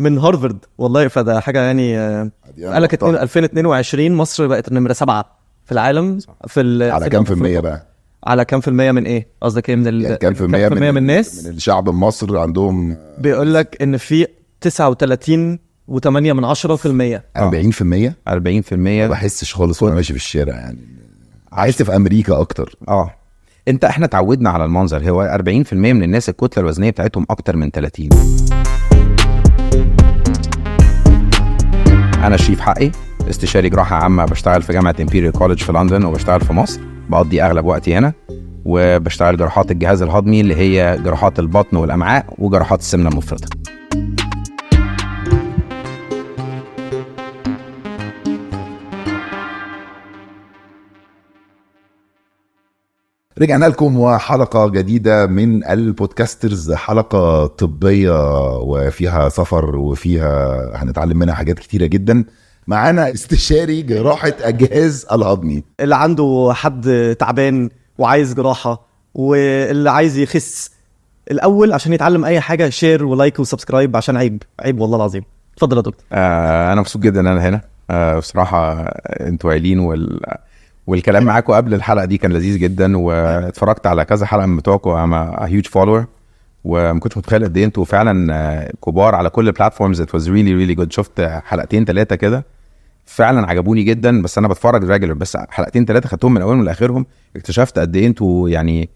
من هارفارد والله. فده حاجه يعني قال لك 2022 مصر بقت نمره 7 في العالم في على كام في المية بقى؟ على كام في المية من ايه قصدك؟ ايه من يعني كام في المية من الناس من الشعب المصري عندهم؟ بيقول لك ان في 39.8% 40%. ما بحسش خالص وانا ماشي في الشارع، يعني عايز في امريكا اكتر. احنا تعودنا على المنظر. هو 40% من الناس الكتله الوزنيه بتاعتهم اكتر من 30. انا شريف حقي، استشاري جراحه عامه، بشتغل في جامعه امبيريال كوليدج في لندن وبشتغل في مصر. بقضي اغلب وقتي هنا وبشتغل جراحات الجهاز الهضمي اللي هي جراحات البطن والامعاء وجراحات السمنه المفرطه. رجعنا لكم وحلقة جديدة من البودكاسترز، حلقة طبية وفيها سفر وفيها هنتعلم منها حاجات كتيرة جدا. معانا استشاري جراحة الجهاز الهضمي، اللي عنده حد تعبان وعايز جراحة واللي عايز يخس الأول عشان يتعلم أي حاجة. شير ولايك وسبسكرايب عشان عيب والله العظيم. اتفضل يا دكتور. أنا مبسوط جدا أن أنا هنا. بصراحة أنتوا عيلين والكلام معاكم قبل الحلقة دي كان لذيذ جدا، واتفرجت على كذا حلقة من بتوعكم. I'm a huge follower وما كنتش متخيل قد ايه انتوا فعلا كبار على كل البلاتفورمز. It was really good. شفت حلقتين 3 كده فعلا عجبوني جدا، بس انا بتفرج ريجولر، بس حلقتين 3 خدتهم من اولهم لاخرهم اكتشفت قد ايه انتوا يعني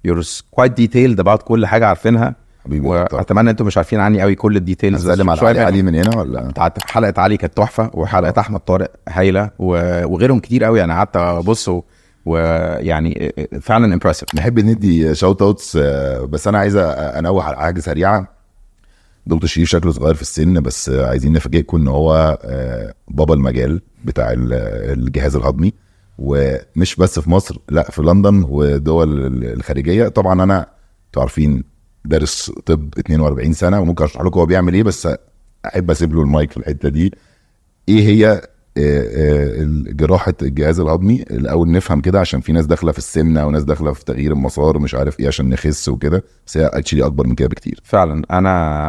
you're quite detailed about كل حاجة عارفينها. واتمنى انتوا مش عارفين عني قوي كل الديتيلز. هنسلم على علي من هنا ولا بتاعت حلقه علي كانت تحفه، وحلقه احمد طارق هايله، وغيرهم كتير قوي. انا قعدت ابص ويعني فعلا امبرسيف. نحب ندي شوت اوتس، بس انا عايز انوه على حاجه سريعه. دكتور شريف شكله صغير في السن، بس عايزين نفاجئكم ان هو بابا المجال بتاع الجهاز الهضمي، ومش بس في مصر، لا في لندن ودول الخارجيه. طبعا انا تعرفين دارس طب 42 سنه وممكن اشرح لكم هو بيعمل ايه، بس احب اسيب له المايك في الحته دي. ايه هي جراحه الجهاز الهضمي الاول؟ نفهم كده، عشان في ناس داخله في السمنه وناس داخله في تغيير المسار مش عارف ايه عشان نخس وكده، بس هي اكشلي اكبر من كده بكتير. فعلا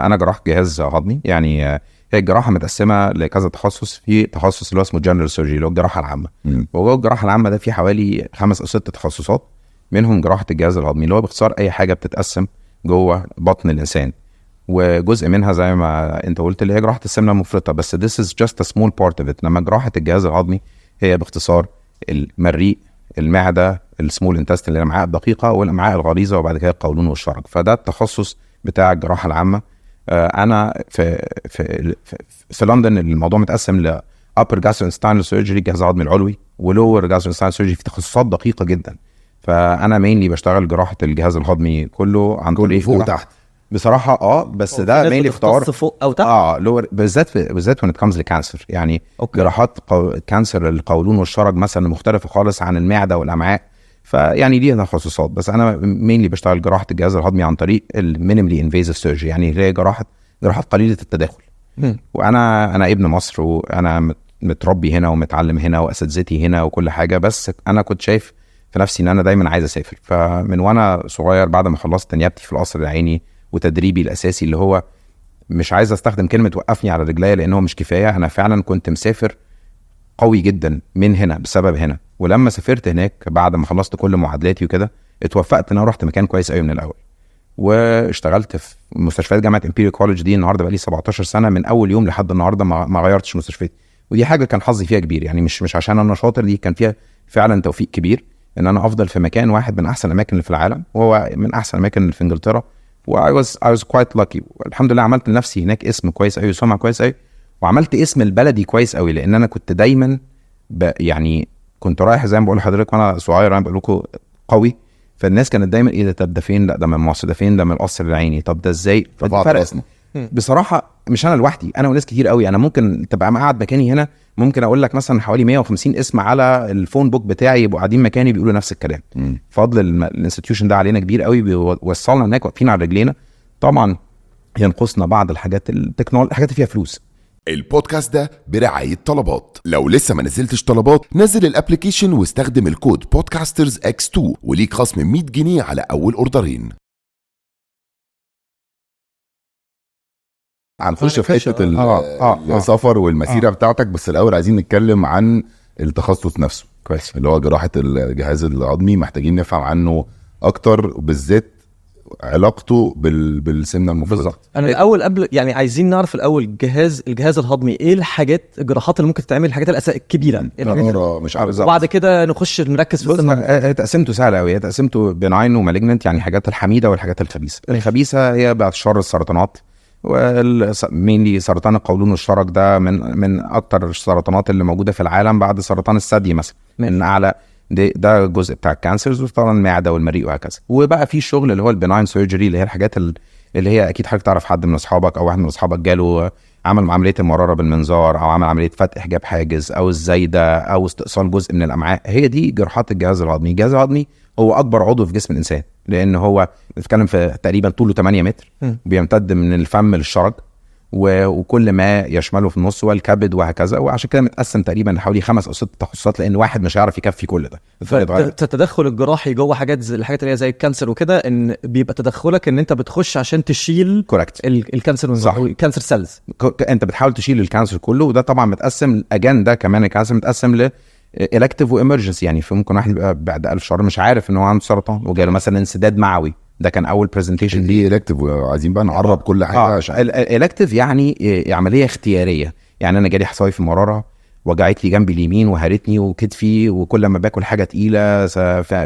انا جراح جهاز هضمي. يعني هي الجراحه متقسمه لكذا تخصص. في تخصص اللي هو اسمه جنرال سيرجري اللي هو الجراحه العامه، وجوه الجراحه العامه ده في حوالي 5 أو 6 تخصصات، منهم جراحه الجهاز الهضمي اللي هو باختصار اي حاجه بتتقسم جوه بطن الانسان، وجزء منها زي ما انت قلت اللي هي جراحه السمنه المفرطه، بس this is just a small part of it. لما جراحه الجهاز الهضمي هي باختصار المريء، المعده، السمول انتستين اللي هي الامعاء الدقيقه والامعاء الغليظه، وبعد كده القولون والشرج. فده التخصص بتاع الجراحه العامه. انا في لندن الموضوع متقسم ل upper gastrointestinal surgery الجهاز الهضمي العلوي، و lower gastrointestinal surgery في تخصصات دقيقه جدا. فانا مينلي بشتغل جراحه الجهاز الهضمي كله عن طريق فوق وتحت بصراحه. بس ده مينلي في طوارئ فوق او تحت. لور بالذات when it comes لكانسر. يعني جراحات كانسر القولون والشرج مثلا مختلفه خالص عن المعده والامعاء، فيعني ليها تخصصات. بس انا مينلي بشتغل جراحه الجهاز الهضمي عن طريق المينيملي انفيزيف سيرجري، يعني هي جراحات قليله التداخل. وانا ابن مصر، وانا متربي هنا ومتعلم هنا واساتذتي هنا وكل حاجه، بس انا كنت شايف في نفسي ان انا دايما عايز اسافر. فمن وانا صغير بعد ما خلصت نيابتي في القصر العيني وتدريبي الاساسي اللي هو مش عايز استخدم كلمه وقفني على رجليا لانه مش كفايه، انا فعلا كنت مسافر قوي جدا من هنا بسبب هنا. ولما سافرت هناك بعد ما خلصت كل معادلاتي وكده اتوفقت ان انا رحت مكان كويس قوي من الاول، واشتغلت في مستشفيات جامعه امبيريال كوليدج دي. النهارده بقى لي 17 سنه من اول يوم لحد النهارده ما غيرتش مستشفيات، ودي حاجه كان حظي فيها كبير. يعني مش عشان انا شاطر، دي كان فيها فعلا توفيق كبير ان انا افضل في مكان واحد من احسن الاماكن اللي في العالم، وهو من احسن الاماكن اللي في انجلترا. و I was quite lucky. الحمد لله عملت لنفسي هناك اسم كويس قوي وسمعه كويس قوي، وعملت اسم البلدي كويس قوي، لان انا كنت دايما يعني كنت رايح زي ما بقول لحضرتك وانا صغير، انا بقول لكم قوي. فالناس كانت دايما ايه ده فين؟ لا ده من مصر، ده فين؟ ده من القصر العيني. طب ده ازاي؟ فرق بصراحه مش انا لوحدي، انا وناس كتير قوي. انا ممكن تبقى قاعد مكاني هنا، ممكن اقول لك مثلا حوالي 150 اسم على الفون بوك بتاعي يبقوا قاعدين مكاني بيقولوا نفس الكلام. فضل الانستتيوشن ده علينا كبير قوي، بيوصلنا هناك واقفين على رجلينا. طبعا ينقصنا بعض الحاجات التكنولوجيا، الحاجات اللي فيها فلوس. البودكاست ده برعاية طلبات. لو لسه ما نزلتش طلبات، نزل الابليكيشن واستخدم الكود podcasters x2 وليك خصم 100 جنيه على اول اوردرين. هنخش في حته آه. السفر والمسيره بتاعتك، بس الاول عايزين نتكلم عن التخصص نفسه كويس. اللي هو جراحه الجهاز الهضمي. محتاجين نفهم عنه اكتر، بالذات علاقته بالسمنه المفرطه. بالظبط. انا الاول قبل يعني عايزين نعرف الاول الجهاز الهضمي ايه الحاجات الجراحات اللي ممكن تتعمل، الحاجات الكبيره إيه الحاجات مش عارف. وبعد كده نخش نركز في السمنه. تقسيمته سهله قوي، تقسيمته بناين ومالجننت، يعني حاجات الحميده والحاجات الخبيثه. الخبيثه هي بعد شر السرطانات، ومينلي سرطان القولون والشرج ده من اكتر السرطانات اللي موجوده في العالم بعد سرطان الثدي مثلا، من اعلى ده جزء بتاع الكانسرز، وطبعا المعده والمريء وهكذا. وبقى في شغل اللي هو البناين سيرجري، اللي هي الحاجات اللي هي اكيد حضرتك تعرف حد من اصحابك او واحد من اصحابك جاله عمل عمليه المراره بالمنظار، او عمل عمليه فتح حجاب حاجز، او الزايده، او استئصال جزء من الامعاء. هي دي جراحات الجهاز الهضمي. الجهاز الهضمي هو اكبر عضو في جسم الانسان، لان هو بنتكلم في تقريبا طوله 8 متر، بيمتد من الفم للشرج، وكل ما يشمله في النص والكبد وهكذا. وعشان كده متقسم تقريبا حوالي 5 أو 6 تخصصات، لان واحد مش هيعرف يكفي كل ده. التدخل الجراحي جوه الحاجات اللي هي زي الكانسر وكده، ان بيبقى تدخلك ان انت بتخش عشان تشيل كوركت الكانسر، صح. الكانسر سيلز. انت بتحاول تشيل الكانسر كله، وده طبعا متقسم اجنده كمان. الكانسر متقسم ل elective وامرجنسي، يعني في ممكن واحد يبقى بعد 1000 شهر مش عارف ان هو عنده سرطان وجاله مثلا انسداد معوي. ده كان اول برزنتيشن دي الكتيف، وعايزين بقى نعرب كل حاجه عشان الالكتيف يعني عمليه اختياريه. يعني انا جالي حصوي في المراره، وجعت لي جنبي اليمين وهرتني وكتفي، وكل ما باكل حاجه تقيله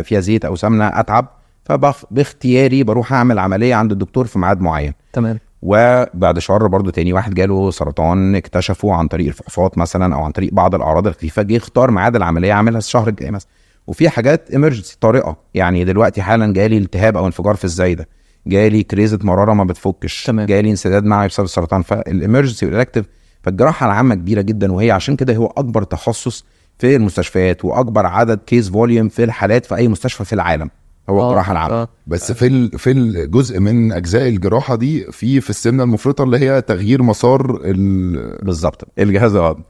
فيها زيت او سمنه اتعب، فباختياري بروح اعمل عمليه عند الدكتور في ميعاد معين. تمام. وبعد شهر برضو تاني واحد جاله سرطان، اكتشفه عن طريق الفحوصات مثلا او عن طريق بعض الاعراض الخفيفه، جه اختار ميعاد العمليه عاملها الشهر الجاي مثلا. وفي حاجات امرجنسي طارئه، يعني دلوقتي حالا جالي التهاب او انفجار في الزايده، جالي كريزه مراره ما بتفكش، تمام. جالي انسداد معوي بسبب السرطان. فالامرجنسي والالكتيف، فالجراحه العامه كبيره جدا، وهي عشان كده هو اكبر تخصص في المستشفيات، واكبر عدد كيس فوليوم في الحالات في اي مستشفى في العالم هو الجراحه العامه. بس في الجزء من اجزاء الجراحه دي في السمنه المفرطه، اللي هي تغيير مسار بالظبط الجهاز الهضمي،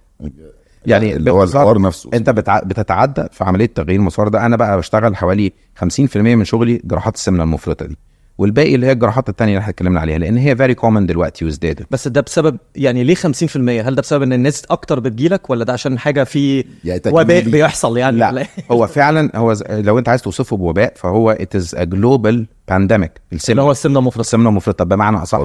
يعني اللي هو الحوار نفسه. انت بتتعدى في عمليه تغيير المسار ده. انا بقى بشتغل حوالي 50% من شغلي جراحات السمنه المفرطه دي، والباقي اللي هي الجراحات التانية اللي احنا اتكلمنا عليها، لان هي فيري كومن دلوقتي وازدادت. بس ده بسبب يعني ليه 50%؟ هل ده بسبب ان الناس اكتر بتجيلك، ولا ده عشان حاجه في وباء بيحصل يعني؟ لا هو فعلا هو لو انت عايز توصفه بوباء، فهو it is a global pandemic. اللي هو السمنه المفرطه. السمنه المفرطه بمعنى اصح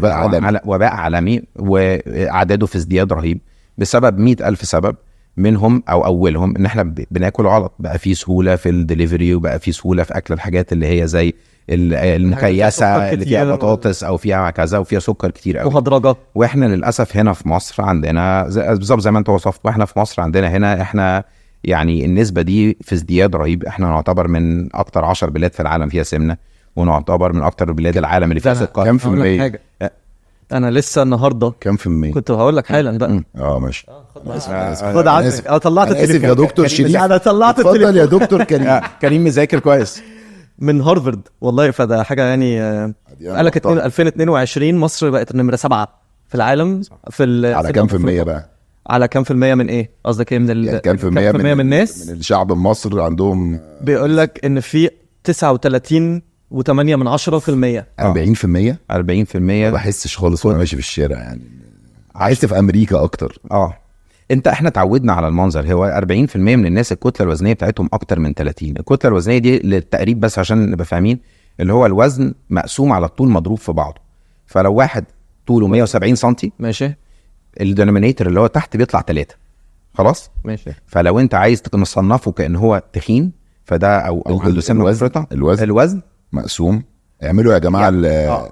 وباء عالمي، واعداده في ازدياد رهيب بسبب 100,000 سبب. منهم او اولهم ان احنا بناكل غلط، بقى في سهوله في الدليفري، وبقى في سهوله في اكل الحاجات اللي هي زي المكيسه اللي فيها بطاطس او فيها كذا وفيها سكر كتير قوي مهدرجه. واحنا للاسف هنا في مصر عندنا بالظبط زي ما انت وصفت، واحنا في مصر عندنا هنا احنا يعني النسبه دي في ازدياد رهيب. احنا نعتبر من اكتر 10 بلاد في العالم فيها سمنه، ونعتبر من اكتر بلاد العالم اللي فيها سكر. كام في المية؟ انا لسه النهارده كام في المية كنت هقول لك حالا بقى. ماشي. خد عندك. طلعت التليفون يا دكتور شريف. انا طلعت اتفضل يا دكتور كريم. كريم مذاكر كويس من هارفارد والله. فده حاجه يعني قال لك 2022 مصر بقت نمره 7 في العالم في على كام في المية بقى؟ على كام في المية من ايه؟ قصدك ايه؟ من كام في المية من الناس؟ من الشعب المصري عندهم بيقول لك ان في 39.8%. 40%. ما بحسش خالص وانا ماشي في الشارع، يعني عايز في امريكا اكتر. احنا تعودنا على المنظر. هو 40% من الناس الكتله الوزنيه بتاعتهم اكتر من 30. الكتله الوزنيه دي للتقريب بس عشان نبقى فاهمين، اللي هو الوزن مقسوم على الطول مضروب في بعضه. فلو واحد طوله 170 سم ماشي، الدينومينيتور اللي هو تحت بيطلع 3. خلاص ماشي. فلو انت عايز تصنفه كأن هو تخين، فده او عنده سمنه مفرطه، الوزن مقسوم. اعملوا يا جماعه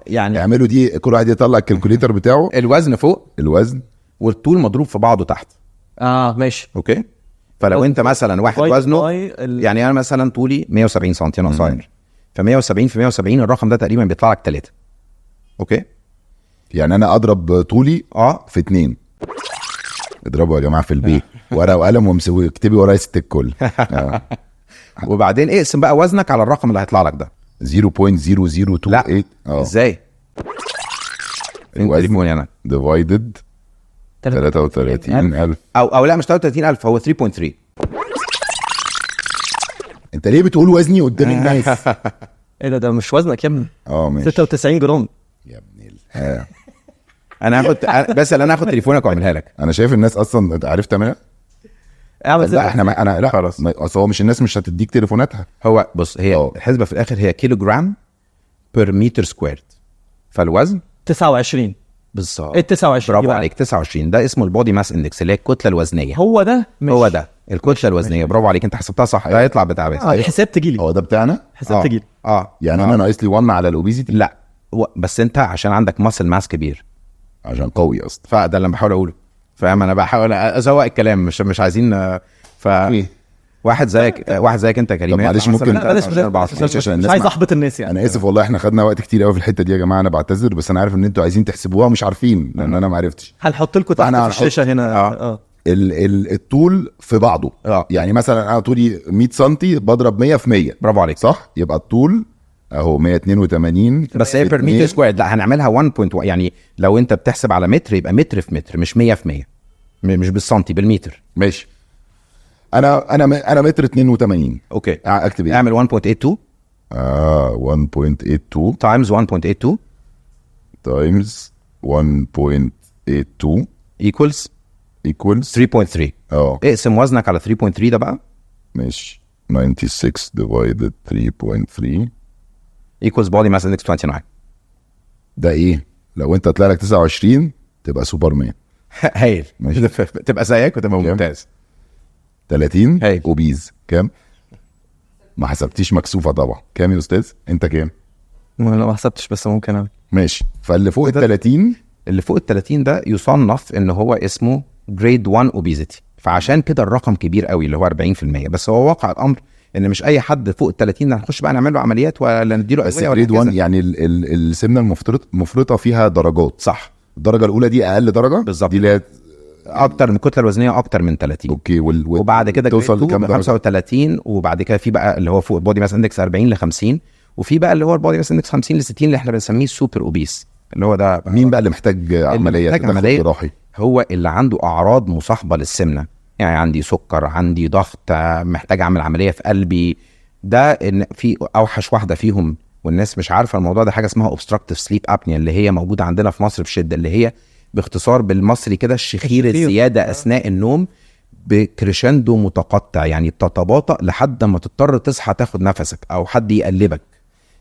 يعني اعملوا دي، كل واحد يطلع الكالكوليتر بتاعه. الوزن فوق، الوزن والطول مضروب في بعضه تحت. ماشي اوكي. فلو انت مثلا واحد وزنه يعني انا مثلا طولي 170 سم، انا قصير، ف 170 في 170 الرقم ده تقريبا بيطلع لك 3. اوكي، يعني انا اضرب طولي في 2. اضربوا يا جماعه في البيت ورقه وقلم وامسكوا اكتبي ورايا ست الكل. وبعدين اقسم بقى وزنك على الرقم اللي هيطلع لك ده 0.0028. لا ازاي؟ الوزن انا ديفايدد 33,000 او لا مش 33,000، هو 3.3. انت ليه بتقول وزني قدام الناس؟ ايه ده مش وزنك يا ابني. ماشي 96 جرام يا ابني. انا هاخد بس انا هاخد تليفونك واعملها لك. انا شايف الناس اصلا عرفت تعملها. اعمل لا احنا انا لا خلاص. اصل هو مش الناس مش هتديك تليفوناتها. هو بص هي أوه. الحسبه في الاخر هي كيلو جرام بير متر سكويرد، فالوزن 29 بالظبط. ايه 29 برافو دي بقى؟ عليك. 29 ده اسمه البودي ماس اندكس اللي هي الكتله الوزنيه. هو ده مش هو ده الكتله الوزنيه. برافو عليك، انت حسبتها صح. ده هيطلع بتاع بس الحساب تجيلي، هو ده بتاعنا. حساب تجيلي. يعني انا ناقص لي 1 على الاوبيزيتي. لا بس انت عشان عندك ماسل ماس كبير عشان قوي اصلا. فده اللي بحاول اقوله، فاهم؟ انا بحاول ازوق الكلام، مش عايزين واحد زيك انت يا كريم. طب معلش ممكن مش عايز احبط الناس يعني. انا اسف والله احنا خدنا وقت كتير قوي في الحته دي يا جماعه، انا بعتذر، بس انا عارف ان انتوا عايزين تحسبوها ومش عارفين لان انا ما عرفتش. هنحط لكم تحت في الشاشه هنا الطول في بعضه. يعني مثلا انا طولي 100 سم بضرب 100 في 100. برافو عليك صح، يبقى الطول اهو 182 بس هي بير متر سكوير. لا هنعملها 1.1 يعني لو انت بتحسب على متر يبقى متر في متر مش 100 في 100 مش بالسنتي بالمتر. ماشي. انا متر 82. اوكي اكتب ايه؟ اعمل 1.82 1.82 تايمز 1.82 تايمز 1.82 equals 3.3. اقسم وزنك على 3.3 ده بقى. ماشي. 96 divided 3.3 equals body mass index 29. ده ايه؟ لو انت طلع لك 29 تبقى سوبرمان. هايل. ماشي. تبقى زيك وتبقى ممتاز. 30 هايل. اوبيز كام؟ ما حسبتيش مكسوفه طبعا. كام يا استاذ؟ انت كام؟ ما حسبتش بس ممكن اعمل. ماشي. فاللي فوق ال 30 اللي فوق ال 30 ده يصنف ان هو اسمه جريد 1 اوبيزيتي، فعشان كده الرقم كبير قوي اللي هو 40%. بس هو واقع الامر ان مش اي حد فوق ال 30 هنخش بقى نعمل له عمليات ولا نديله بس ادويه. جريد 1 يعني السمنه المفرطه فيها درجات. صح. الدرجه الاولى دي اقل درجه بالظبط، دي اللي اكتر من الكتله الوزنيه اكتر من 30. اوكي. وبعد كده توصل لكام درجه؟ 35. وبعد كده في بقى اللي هو فوق البودي ماس اندكس 40 ل 50، وفي بقى اللي هو البودي ماس اندكس 50 ل 60 اللي احنا بنسميه السوبر اوبيس اللي هو ده. مين بقى اللي محتاج عمليه؟ محتاج عمليه جراحي. هو اللي عنده اعراض مصاحبه للسمنه، يعني عندي سكر، عندي ضغط، محتاج اعمل عمليه في قلبي. ده ان في اوحش واحده فيهم والناس مش عارفه الموضوع ده، حاجه اسمها obstructive sleep apnea اللي هي موجوده عندنا في مصر بشده، اللي هي باختصار بالمصري كده الشخير الزياده اثناء النوم بكريشندو متقطع، يعني بتتباطأ لحد ما تضطر تصحى تاخد نفسك او حد يقلبك.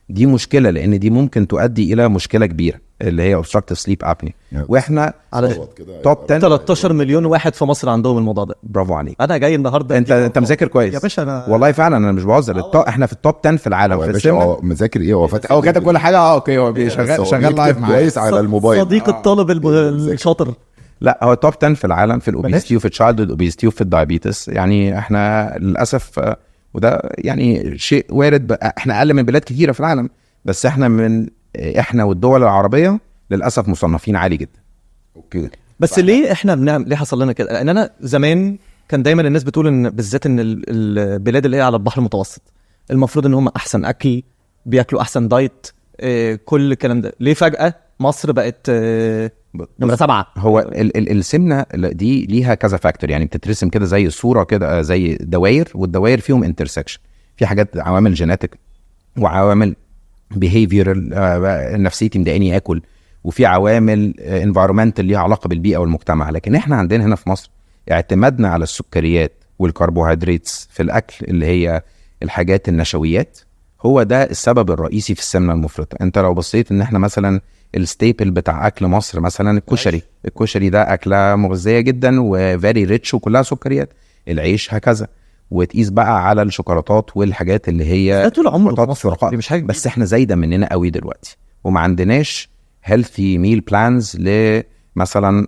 دي مشكله لان دي ممكن تؤدي الى مشكله كبيره اللي هي obstructive sleep apnea. واحنا على توب 10 13 مليون واحد في مصر عندهم الموضوع ده. برافو عليك. انا جاي النهارده انت مذاكر كويس يا باشا. انا والله فعلا انا مش بهزر. احنا في التوب 10 في العالم في السمنه. مذاكر ايه؟ هو فاتح هو كاتب كل حاجه. اوكي هو شغال لايف معايا كويس على الموبايل. صديق الطالب الشاطر. لا هو توب 10 في العالم في الاوبيستي وفي التشايلد اوبيستي وفي الدايابيتس. يعني احنا للاسف وده يعني شيء وارد احنا اقل من بلاد كتيره في العالم، بس احنا والدول العربيه للاسف مصنفين عالي جدا. اوكي. بس ليه احنا ليه حصل لنا كده؟ لان انا زمان كان دايما الناس بتقول ان بالذات ان البلاد اللي هي على البحر المتوسط المفروض ان هم احسن اكل، بياكلوا احسن دايت، كل الكلام ده. ليه فجأة مصر بقت نمرة 7؟ هو السمنه دي ليها كذا فاكتور، يعني بتترسم كده زي الصوره كده زي دوائر، والدوائر فيهم انترسكشن. في حاجات عوامل جيناتيك وعوامل بيهيفيرال، نفسيتي مضايقاني اكل، وفي عوامل انفايرمنتال ليها علاقه بالبيئه والمجتمع. لكن احنا عندنا هنا في مصر اعتمادنا على السكريات والكربوهيدرات في الاكل اللي هي الحاجات النشويات هو ده السبب الرئيسي في السمنه المفرطه. انت لو بصيت ان احنا مثلا الستيبل بتاع اكل مصر مثلا الكشري ده اكله مغذيه جدا وفيري ريتش وكلها سكريات. العيش هكذا. وتقيس بقى على الشوكولاتات والحاجات اللي هي طول عمره في مصر مش حاجه، بس احنا زايده مننا قوي دلوقتي وما عندناش هيلثي ميل بلانز مثلا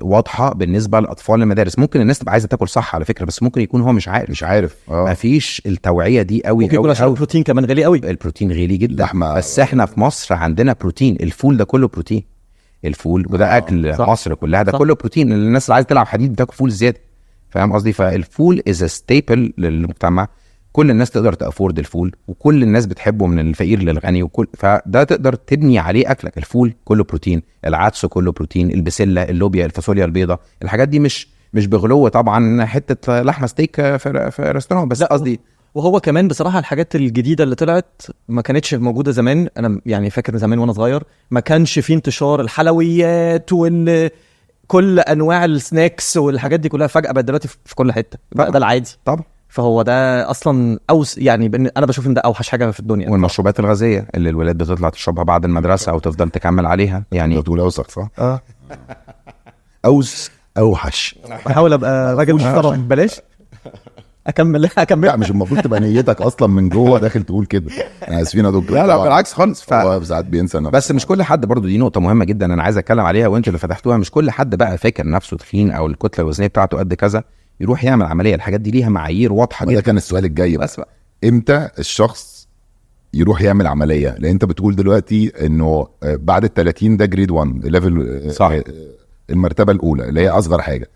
واضحه بالنسبه لاطفال المدارس. ممكن الناس تبقى عايزه تاكل صح على فكره، بس ممكن يكون هو مش عارف. ما فيش التوعيه دي قوي. ممكن يكون عشان البروتين كمان غالي قوي. البروتين غالي جدا. بس احنا في مصر عندنا بروتين. الفول ده كله بروتين. الفول وده اكل صح. مصر كلها ده صح. كله بروتين. الناس اللي عايزه تلعب حديد بتاكل فول زياده، فاهم قصدي؟ فالفول از ستيبل للمجتمع. كل الناس تقدر تافورد الفول وكل الناس بتحبه من الفقير للغني فده تقدر تبني عليه اكلك. الفول كله بروتين، العدس كله بروتين، البسله، اللوبيا، الفاصوليا البيضاء. الحاجات دي مش بغلو طبعا حته لحمه ستيك في ريستوران، بس قصدي وهو كمان بصراحه الحاجات الجديده اللي طلعت ما كانتش موجوده زمان. انا يعني فاكر زمان وانا صغير ما كانش فيه انتشار الحلويات كل انواع السناكس والحاجات دي كلها، فجاه بقت دلوقتي في كل حته بقى ده العادي طبعا. فهو ده اصلا يعني انا بشوف ان ده اوحش حاجه في الدنيا. والمشروبات الغازيه اللي الولاد بتطلع تشربها بعد المدرسه او تفضل تكمل عليها يعني. بتقول اوسخ صح؟ اوحش. بحاول ابقى راجل محترم، بلاش اكمل. لا مش المفروض تبقى نيتك اصلا من جوه داخل تقول كده. انا اسفين يا دكتور. لا بالعكس خالص. هو ساعات بينسى نفسه. بس مش كل حد برضو، دي نقطه مهمه جدا انا عايز اتكلم عليها وانتوا اللي فتحتوها. مش كل حد بقى فاكر نفسه تخين او الكتله الوزنيه بتاعته قد كذا يروح يعمل عمليه. الحاجات دي ليها معايير واضحه جدا. ده كان السؤال الجاي بس بقى. امتى الشخص يروح يعمل عمليه؟ لان انت بتقول دلوقتي انه بعد ال30 ده جريد 1 ليفل، صح، المرتبه الاولى اللي هي اصغر حاجه.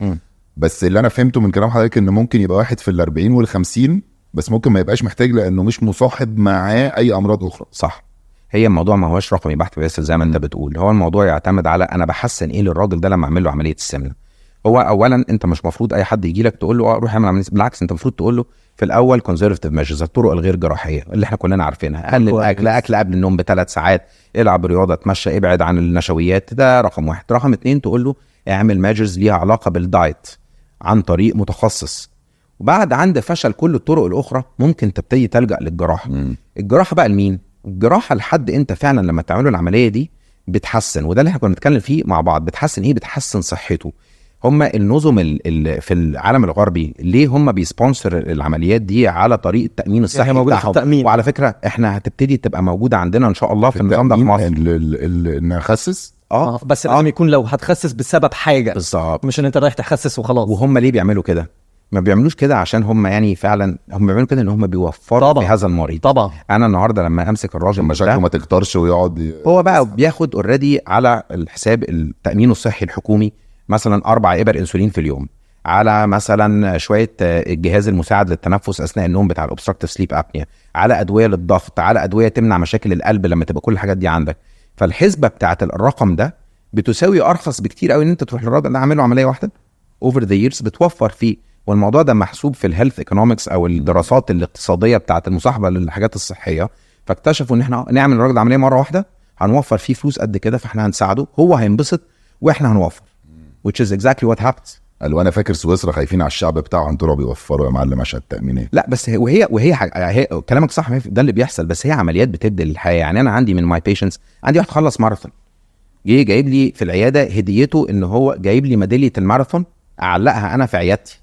بس اللي انا فهمته من كلام حضرتك ان ممكن يبقى واحد في ال40 وال50 بس ممكن ما يبقاش محتاج لانه مش مصاحب معاه اي امراض اخرى. صح. هي الموضوع ما هوش رقمي بحت بس زي ما انت بتقول. هو الموضوع يعتمد على انا بحسن ايه للراجل ده لما اعمل له عمليه السمنه. هو اولا انت مش مفروض اي حد يجي لك تقول له روح اعمل عمليه. بالعكس انت المفروض تقول له في الاول كونزرفتيف ميجرز، الطرق الغير جراحيه اللي احنا كلنا عارفينها. قلل اكل قبل النوم ب3 ساعات، العب رياضه، اتمشى، ابعد عن النشويات. ده رقم 1. رقم 2 تقول له اعمل ميجرز ليها علاقه بالدايت عن طريق متخصص. وبعد عند فشل كل الطرق الاخرى ممكن تبتدي تلجأ للجراحه. الجراحه بقى لمين؟ الجراحه لحد انت فعلا لما تعمله العمليه دي بتحسن، وده اللي احنا كنا بنتكلم فيه مع بعض. بتحسن ايه؟ بتحسن صحته. هم النظم في العالم الغربي ليه هم بيسبونسر العمليات دي على طريق التامين الصحي يعني موجوده في التامين. وعلى فكره احنا هتبتدي تبقى موجوده عندنا ان شاء الله في النظام ده في مصر. نخسس بس لازم يكون لو هتخسس بسبب حاجه بالظبط، مش ان انت رايح تخسس وخلاص. وهم ليه بيعملوا كده؟ ما بيعملوش كده عشان هم يعني فعلا هم بيعملوا كده ان هم بيوفروا في هذا المريض. طبعا انا النهارده لما امسك الراجل مشاكله ما تكترش ويقعد هو بقى بياخد اوريدي على الحساب التامين الصحي الحكومي مثلا 4 إبر انسولين في اليوم، على مثلا شويه الجهاز المساعد للتنفس اثناء النوم بتاع الاوبستراكتيف سليب ابنيا، على ادويه للضغط، على ادويه تمنع مشاكل القلب لما تبقى كل الحاجات دي عندك. فالحسبه بتاعت الرقم ده بتساوي ارخص بكتير قوي ان انت تروح للراجل ده عامله عمليه واحده اوفر ذا ييرز بتوفر فيه. والموضوع ده محسوب في الهيلث ايكونومكس او الدراسات الاقتصاديه بتاعت المصاحبه للحاجات الصحيه. فاكتشفوا ان احنا نعمل الراجل عمليه مره واحده هنوفر فيه فلوس قد كده، فاحنا هنساعده، هو هينبسط واحنا هنوفر. which is exactly what happens. قالوا انا فاكر سويسرا خايفين على الشعب بتاعهم طلعوا بيوفروا يا معلم عشان التامينات. لا بس وهي كلامك صح، ده اللي بيحصل. بس هي عمليات بتبدل الحياه. يعني انا عندي من ماي بيشنتس عندي واحد خلص ماراثون جايب لي في العياده هديته ان هو جايب لي ميداليه الماراثون اعلقها انا في عيادتي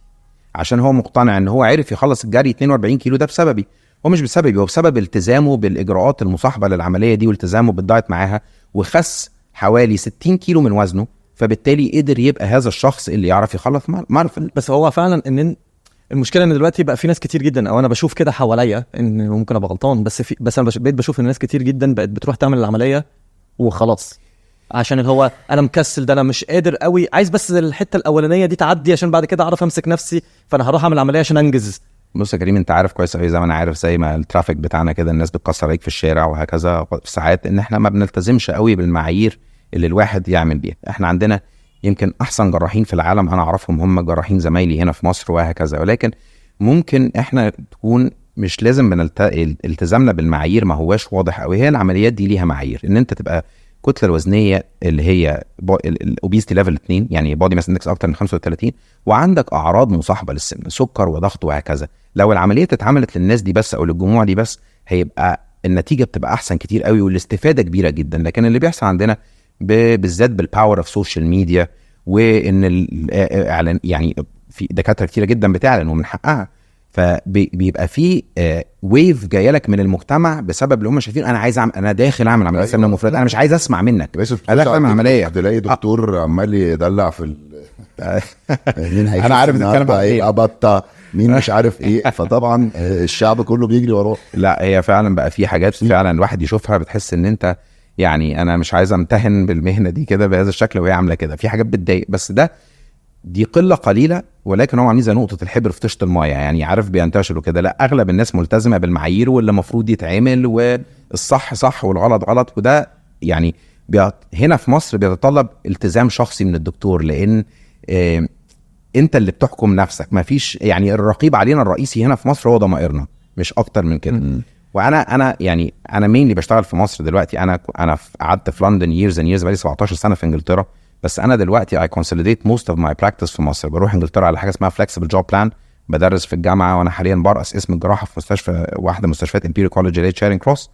عشان هو مقتنع ان هو عرف يخلص الجري 42 كيلو ده بسببي. هو مش بسببي، هو بسبب التزامه بالاجراءات المصاحبه للعمليه دي والتزامه بالدايت معاها، وخس حوالي 60 كيلو من وزنه. فبالتالي قدر يبقى هذا الشخص اللي يعرف يخلص ماراثون. بس هو فعلا ان المشكله ان دلوقتي بقى في ناس كتير جدا، او انا بشوف كده حواليا ان ممكن ابقى غلطان، بس انا بقيت بشوف ان ناس كتير جدا بقت بتروح تعمل العمليه وخلاص عشان اللي هو انا مكسل، ده انا مش قادر قوي، عايز بس الحته الاولانيه دي تعدي عشان بعد كده اعرف امسك نفسي، فانا هروح اعمل عمليه عشان انجز. بص يا كريم، انت عارف كويس قوي زي ما انا عارف، زي ما الترافيك بتاعنا كده الناس بتكسر عليك في الشارع وهكذا في ساعات، ان احنا ما بنلتزمش قوي بالمعايير اللي الواحد يعمل بيها. احنا عندنا يمكن احسن جراحين في العالم انا اعرفهم هم جراحين زمايلي هنا في مصر وهكذا، ولكن ممكن احنا تكون مش لازم من التزامنا بالمعايير ما هواش واضح قوي. هي العمليات دي ليها معايير، ان انت تبقى كتله الوزنيه اللي هي الاوبيستي ليفل 2، يعني بودي ماس اندكس اكتر من 35، وعندك اعراض مصاحبه للسمنه، سكر وضغط وهكذا. لو العمليه اتعملت للناس دي بس او للجموع دي بس هيبقى النتيجه بتبقى احسن كتير قوي والاستفاده كبيره جدا. لكن اللي بيحصل عندنا بالذات بالباور اوف سوشيال ميديا، وان الاعلان يعني في دكاتره كتيره جدا بتعلن ومن حقها، فبيبقى في ويف جايه لك من المجتمع بسبب اللي هم شايفين انا عايز اعمل، انا داخل اعمل عمليه سمنه مفرطه، انا مش عايز اسمع منك، انا داخل اعمل عمليه. تلاقي دكتور عمال يدلع في مين انا عارف نتكلم عن ايه ابطه مين مش عارف ايه، فطبعا الشعب كله بيجري وراه. لا هي فعلا بقى في حاجات فعلا الواحد يشوفها بتحس ان انت يعني انا مش عايز امتهن بالمهنه دي كده بهذا الشكل وهي عامله كده، في حاجات بتضايق، بس دي قله قليله، ولكن هو عاملين زي نقطه الحبر في طشه المايه، يعني عارف بينتشروا كده. لا اغلب الناس ملتزمه بالمعايير واللي المفروض يتعمل، والصح صح والغلط غلط. وده يعني هنا في مصر بيتطلب التزام شخصي من الدكتور، لان انت اللي بتحكم نفسك، ما فيش يعني الرقيب علينا الرئيسي هنا في مصر هو ضمائرنا، مش اكتر من كده. وانا يعني انا مين بشتغل في مصر دلوقتي. انا قعدت في لندن ييرز اند ييرز، بقالي 17 سنه في انجلترا، بس انا دلوقتي I consolidate most of my practice في مصر. بروح انجلترا على حاجه اسمها flexible job plan، بدرس في الجامعه، وانا حاليا برأس اسم الجراحه في مستشفى واحده من مستشفيات امبيريال كوليدج اللي هي تشارينج كروس.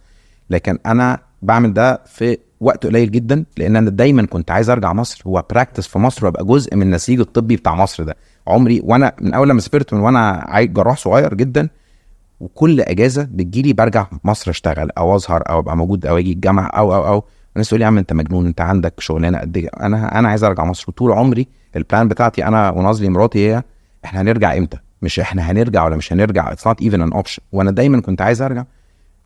لكن انا بعمل ده في وقت قليل جدا، لان انا دايما كنت عايز ارجع مصر وبراكتس في مصر وابقى جزء من النسيج الطبي بتاع مصر ده. عمري وانا من اول لما سافرت من وانا جراح صغير جدا، وكل اجازه بتجيلي برجع مصر اشتغل او اظهر او ابقى موجود او اجي الجامعه او الناس تقول لي يا عم انت مجنون، انت عندك شغلانه قد ايه. انا عايز ارجع مصر. وطول عمري البلان بتاعتي انا ونازلي مراتي هي احنا هنرجع امتى، مش احنا هنرجع ولا مش هنرجع. it's not even an option. وانا دايما كنت عايز ارجع.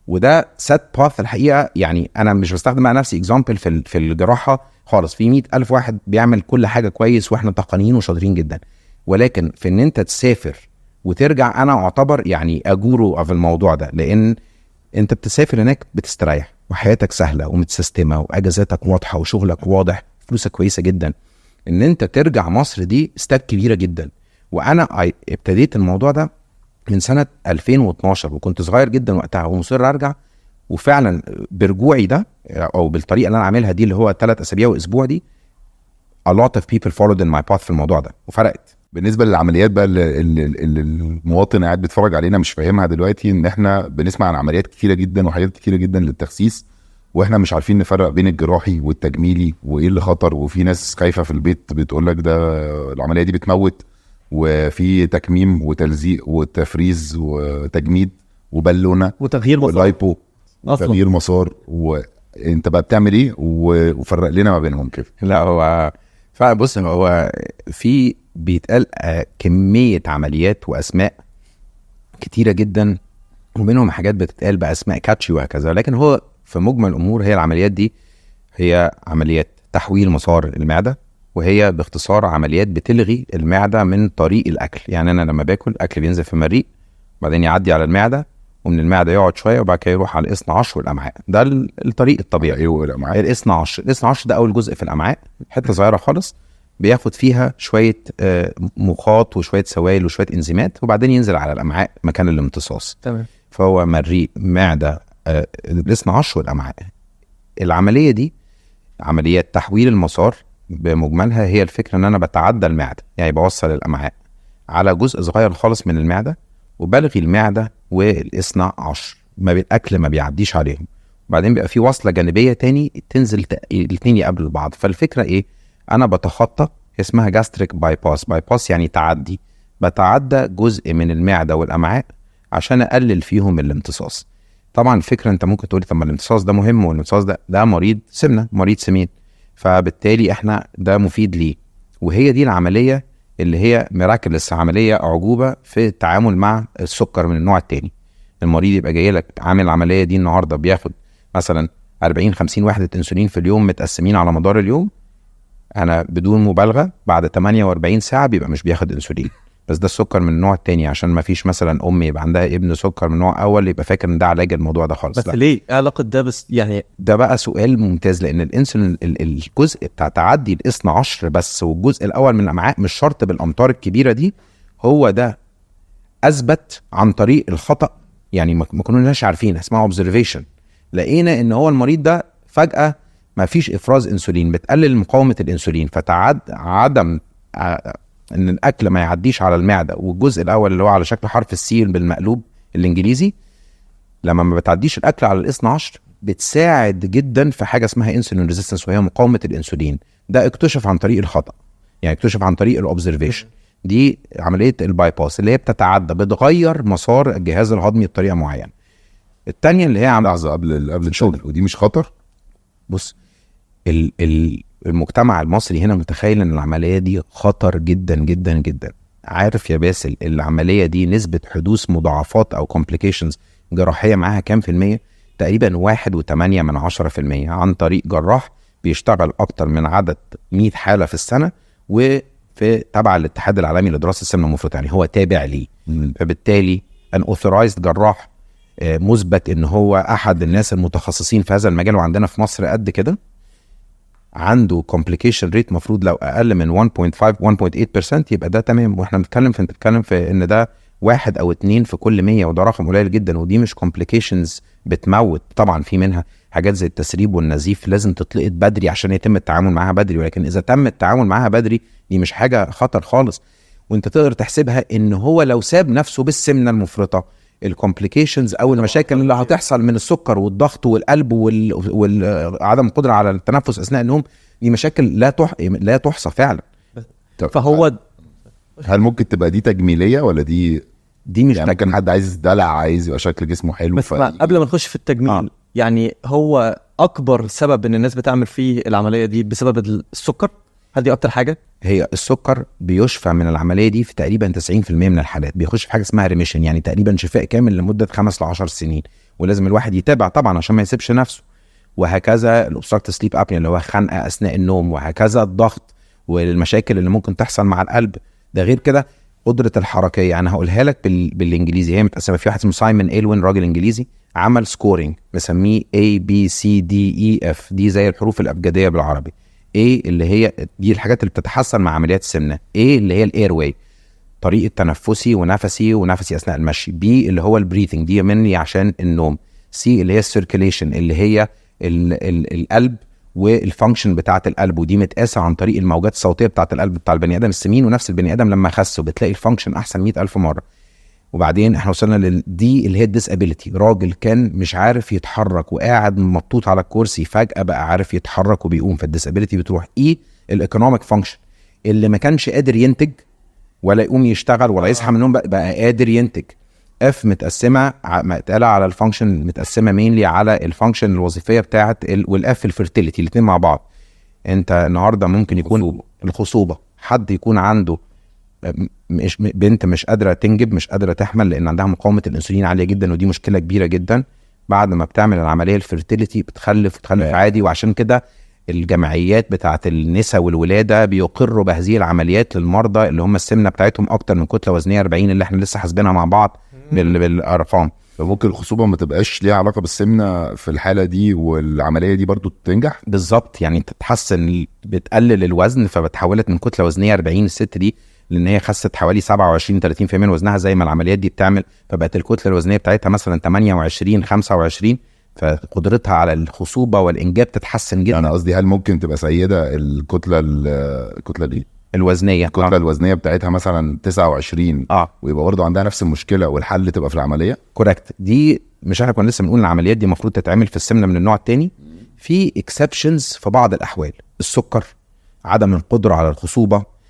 وده set path الحقيقه. يعني انا مش بستخدم مع نفسي example في الجراحه خالص. في 100,000 واحد بيعمل كل حاجه كويس واحنا تقنيين وشاطرين جدا، ولكن في ان انت تسافر وترجع انا اعتبر يعني اجورو في الموضوع ده. لان انت بتسافر هناك بتستريح وحياتك سهله ومتسيستمه واجازاتك واضحه وشغلك واضح، فلوسك كويسه جدا. ان انت ترجع مصر دي ستاب كبيره جدا. وانا ابتديت الموضوع ده من سنه 2012 وكنت صغير جدا وقتها ومصر ارجع. وفعلا برجوعي ده او بالطريقه اللي انا عاملها دي اللي هو 3 أسابيع واسبوع دي a lot of people followed in my path في الموضوع ده وفرقت. بالنسبه للعمليات بقى اللي المواطن قاعد بيتفرج علينا مش فاهمها دلوقتي، ان احنا بنسمع عن عمليات كتيره جدا وحاجات كتيره جدا للتخسيس، واحنا مش عارفين نفرق بين الجراحي والتجميلي وايه اللي خطر. وفي ناس خايفه في البيت بتقول لك ده العمليه دي بتموت، وفي تكميم وتلزيق وتفريز وتجميد وبالونه وتغيير مسار ولايبو تغيير مسار. وانت بقى بتعمل ايه وفرق لنا ما بينهم كده؟ لا هو فبص، هو في بيتقال كمية عمليات وأسماء كتيرة جدا، ومنهم حاجات بتتقال بأسماء كاتشي وهكذا. لكن هو في مجمل الأمور هي العمليات دي هي عمليات تحويل مسار المعدة، وهي باختصار عمليات بتلغي المعدة من طريق الأكل. يعني أنا لما باكل أكل بينزل في المريء، بعدين يعدي على المعدة، ومن المعدة يقعد شوية، وبعد كده يروح على الإثنى عشر والأمعاء. ده الطريق الطبيعي. ايه الامعاء؟ الإثنى عشر ده أول جزء في الأمعاء، حتة صغيرة خالص بياخد فيها شوية مخاط وشوية سوائل وشوية انزيمات، وبعدين ينزل على الأمعاء مكان الامتصاص. تمام. فهو مريء، معدة، الإثنى عشر والأمعاء. العملية دي عمليات تحويل المسار بمجملها هي الفكرة ان انا بتعدى المعدة، يعني بوصل الأمعاء على جزء صغير خالص من المعدة، وبلغي المعدة والإثنى عشر ما بالأكل ما بيعديش عليهم. وبعدين بيبقى في وصلة جانبية تاني تنزل الاثنين يقابلوا بعض. فالفكرة ايه؟ انا بتخطى اسمها جاستريك بايباس. بايباس يعني تعدي، بتعدى جزء من المعدة والأمعاء عشان اقلل فيهم الامتصاص. طبعا الفكرة انت ممكن تقولي طب ما الامتصاص ده مهم، والامتصاص ده مريض سمنة، مريض سمين، فبالتالي احنا ده مفيد ليه. وهي دي العملية اللي هي ميراكلس، عملية أعجوبة في التعامل مع السكر من النوع التاني. المريض يبقى جاي لك عامل العملية دي النهاردة بياخد مثلا 40-50 وحدة انسولين في اليوم متقسمين على مدار اليوم. انا بدون مبالغة بعد 48 ساعة بيبقى مش بياخد انسولين، بس ده السكر من النوع التاني، عشان ما فيش مثلا ام يبقى عندها ابن سكر من النوع اول يبقى فاكر ان ده علاج الموضوع ده خالص. بس لا. ليه علاقة ده؟ بس يعني ده بقى سؤال ممتاز، لان الانسولين الجزء بتاع تعدي الاثنى عشر بس، والجزء الاول من الامعاء مش شرط بالامتار الكبيرة دي، هو ده اثبت عن طريق الخطأ. يعني ما كناش عارفين، اسمها observation. لقينا ان هو المريض ده فجأة ما فيش افراز انسولين، بتقلل مقاومة الانسولين، عدم ان الاكل ما يعديش على المعدة. والجزء الاول اللي هو على شكل حرف السين بالمقلوب الانجليزي، لما ما بتعديش الاكل على الاثنى عشر بتساعد جدا في حاجة اسمها انسولين ريزيستنس، وهي مقاومة الانسولين. ده اكتشف عن طريق الخطأ، يعني اكتشف عن طريق الاوبزرفيشن. دي عملية البايباس اللي هي بتتعدى، بتغير مسار الجهاز الهضمي بطريقة معينة. التانية اللي هي لحظة قبل الشغل، ودي مش خطر؟ بص، المجتمع المصري هنا متخيل ان العملية دي خطر جدا جدا جدا. عارف يا باسل العملية دي نسبة حدوث مضاعفات او complications جراحية معاها كام في المية؟ تقريبا 1.8% عن طريق جراح بيشتغل اكتر من عدد 100 حالة في السنة، وفي تبع الاتحاد العالمي لدراسة السمنة المفرطة، يعني هو تابع ليه. فبالتالي ان authorized جراح مثبت ان هو احد الناس المتخصصين في هذا المجال، وعندنا في مصر قد كده عنده complication rate مفروض لو اقل من 1.5 1.8% يبقى ده تمام. واحنا بنتكلم في ان ده 1 أو 2 في كل 100، وده رقم قليل جدا. ودي مش complications بتموت. طبعا في منها حاجات زي التسريب والنزيف لازم تتلقط بدري عشان يتم التعامل معها بدري، ولكن اذا تم التعامل معها بدري دي مش حاجه خطر خالص. وانت تقدر تحسبها ان هو لو ساب نفسه بالسمنه المفرطه، الكومبليكيشنز او المشاكل اللي هتحصل من السكر والضغط والقلب وعدم القدره على التنفس اثناء النوم، دي مشاكل لا تحصى فعلا. فهو هل ممكن تبقى دي تجميليه ولا دي مش يعني ممكن حد عايز دلع، عايز يبقى شكل جسمه حلو؟ بس قبل ما نخش في التجميل يعني هو اكبر سبب ان الناس بتعمل فيه العمليه دي بسبب السكر؟ هل دي اكتر حاجه؟ هي السكر بيشفى من العمليه دي في تقريبا 90% من الحالات، بيخش في حاجه اسمها ريميشن، يعني تقريبا شفاء كامل لمده 5 ل 10 سنين. ولازم الواحد يتابع طبعا عشان ما يسيبش نفسه. وهكذا الاوبستراكتيف سليب ابنيا اللي هو خنقه اثناء النوم، وهكذا الضغط والمشاكل اللي ممكن تحصل مع القلب. ده غير كده قدره الحركيه. انا هقولها لك بالانجليزي، هي متقسمه. في واحد اسمه سايمون ايلوين، راجل انجليزي، عمل سكورينج مسميه A B C D E F، دي زي الحروف الابجديه بالعربي. A اللي هي دي الحاجات اللي بتتحسن مع عمليات السمنه، A اللي هي الاير واي، طريقه تنفسي ونفسي اثناء المشي. B اللي هو البريثنج، دي مني عشان النوم. C اللي هي السيركيليشن، اللي هي القلب والفانكشن بتاعه القلب، ودي متقاسه عن طريق الموجات الصوتيه بتاعه القلب بتاع البني ادم السمين، ونفس البني ادم لما خسه بتلاقي الفانكشن احسن 100,000 مره. وبعدين احنا وصلنا للدي اللي هي الديسابيليتي، راجل كان مش عارف يتحرك وقاعد مبطوط على الكرسي، فجاه بقى عارف يتحرك وبيقوم، فالديسابيليتي بتروح. اي الايكونوميك فانكشن، اللي ما كانش قادر ينتج ولا يقوم يشتغل ولا يصحى من النوم بقى قادر ينتج. اف متقسمه متقاله على الفانكشن، متقسمه مينلي على الفانكشن الوظيفيه بتاعه والاف الفيرتيليتي، الاثنين مع بعض. انت النهارده ممكن يكون الخصوبه، حد يكون عنده بنت مش قادره تنجب، مش قادره تحمل لان عندها مقاومه الانسولين عاليه جدا، ودي مشكله كبيره جدا. بعد ما بتعمل العمليه الفيرتيليتي بتخلف عادي. وعشان كده الجمعيات بتاعه النساء والولاده بيقروا بهذه العمليات للمرضى اللي هم السمنه بتاعتهم اكتر من كتله وزنيه 40 اللي احنا لسه حاسبينها مع بعض بالارقام. فممكن الخصوبه ما تبقاش ليها علاقه بالسمنه في الحاله دي، والعمليه دي برضو تنجح بالظبط. يعني تتحسن، بتقلل الوزن، فبتحولت من كتله وزنيه 40 الست دي لان هي خست حوالي 27-30% من وزنها زي ما العمليات دي بتعمل، فبقت الكتله الوزنيه بتاعتها مثلا 28-25، فقدرتها على الخصوبه والانجاب تتحسن جدا. انا قصدي هل ممكن تبقى سيده الكتله دي الوزنيه، الكتله الوزنيه بتاعتها مثلا 29 ويبقى برضه عندها نفس المشكله والحل تبقى في العمليه؟ كوركت. دي مش احنا كنا لسه بنقول العمليات دي المفروض تتعمل في السمنه من النوع الثاني. في اكسبشنز في بعض الاحوال، السكر، عدم القدره على الخصوبه،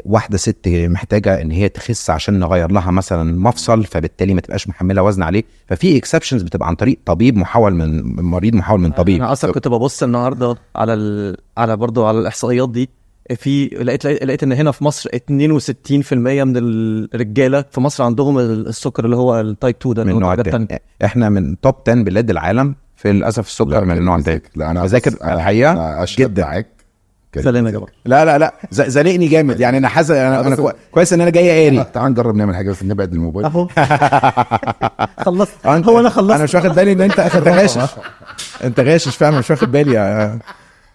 واحده ست محتاجه ان هي تخس عشان نغير لها مثلا مفصل، فبالتالي ما تبقاش محمله وزن عليه. ففي اكسبشنز بتبقى عن طريق طبيب محول من مريض محول من طبيب. انا اصلا كنت ببص النهارده على برضو على الاحصائيات دي. في لقيت ان هنا في مصر 62% من الرجاله في مصر عندهم السكر اللي هو التايب 2 ده، من النوع الثاني. احنا من توب 10 بلاد العالم في للاسف السكر من النوع الثاني. لا انا بذاكر الحقيقه جدا معاك. سلام يا جماعه. لا زنقني جامد يعني. انا حاسس انا كويس ان انا جاي قاري. تعال نجرب نعمل حاجه بس نبعد الموبايل اهو. خلصت. هو انا خلصت. انا مش واخد بالي ان انت غاشش. انت غاشش فعلا، مش واخد بالي.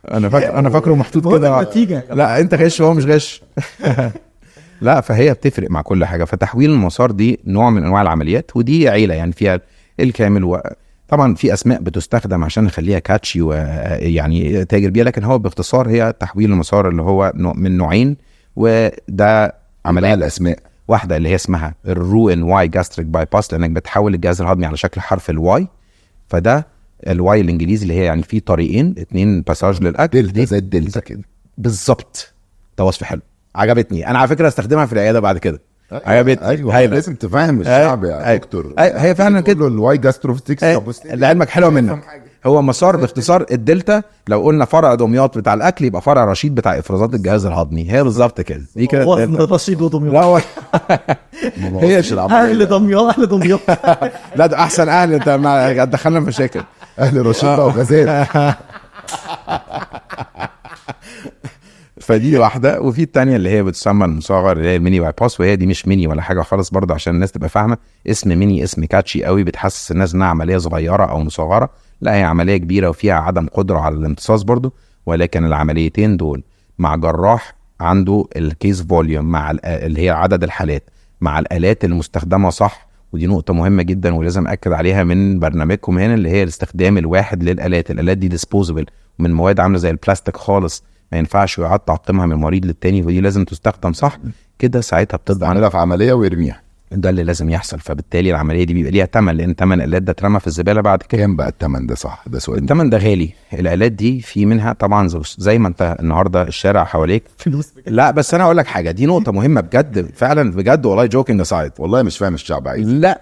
انا فاكره محطوط كده. لا انت غش وهو مش غش. لا فهي بتفرق مع كل حاجه. فتحويل المسار دي نوع من انواع العمليات، ودي عيله يعني فيها الكامل. طبعا في اسماء بتستخدم عشان نخليها كاتشي ويعني تاجر بيها، لكن هو باختصار هي تحويل المسار اللي هو من نوعين. وده عمليه الاسماء، واحده اللي هي اسمها الرو ان واي جاستريك باي باس، لانك بتحول الجهاز الهضمي على شكل حرف الواي. فده الواي الانجليزي اللي هي يعني في طريقين 2 باساج للاكل، دي زي الدلتا كده بالظبط. ده وصف حلو، عجبتني. انا على فكره استخدمها في العياده بعد كده. عجبتني. ايوه لازم تفهم الشعب يا دكتور. هي فعلا كده الواي جاستروفيتكس. لعلمك حلوه منك. هو مسار باختصار الدلتا. لو قلنا فرع دمياط بتاع الاكل يبقى فرع رشيد بتاع افرازات الجهاز الهضمي. هي بالظبط كده. دي كده رشيد ودمياط. لا هي اهل دمياط. لا ده احسن اهل. انت دخلنا في مشاكل. اهل رشيد بقى وغزال. فدي واحده. وفي الثانيه اللي هي بتسمى المصغر اللي هي الميني باي باس، وهي دي مش ميني ولا حاجه خالص برضه عشان الناس تبقى فاهمه. اسم ميني اسم كاتشي قوي، بتحسس الناس انها عمليه صغيره او مصغره. لا هي عمليه كبيره وفيها عدم قدره على الامتصاص برضه. ولكن العمليتين دول مع جراح عنده الكيس فوليوم، مع اللي هي عدد الحالات، مع الالات المستخدمه صح. ودي نقطه مهمه جدا ولازم اكد عليها من برنامجكم هنا، اللي هي الاستخدام الواحد للالات. الالات دي ديسبوزبل من مواد عامله زي البلاستيك خالص، ما ينفعش يعاد تعقيمها من مريض للتاني، ودي لازم تستخدم صح كده، ساعتها بتضمن عاملها في عمليه ويرميها. ده اللي لازم يحصل. فبالتالي العمليه دي بيبقى ليها ثمن، لان ثمن الالات ده اترمى في الزباله بعد كده. كام بقى الثمن ده؟ صح، ده سؤال. الثمن ده غالي. الالات دي في منها طبعا زي ما انت النهارده الشارع حواليك فلوس. لا بس انا اقول لك حاجه، دي نقطه مهمه بجد فعلا بجد والله، جوكينج اسايد والله مش فاهم الشعب عايز. لا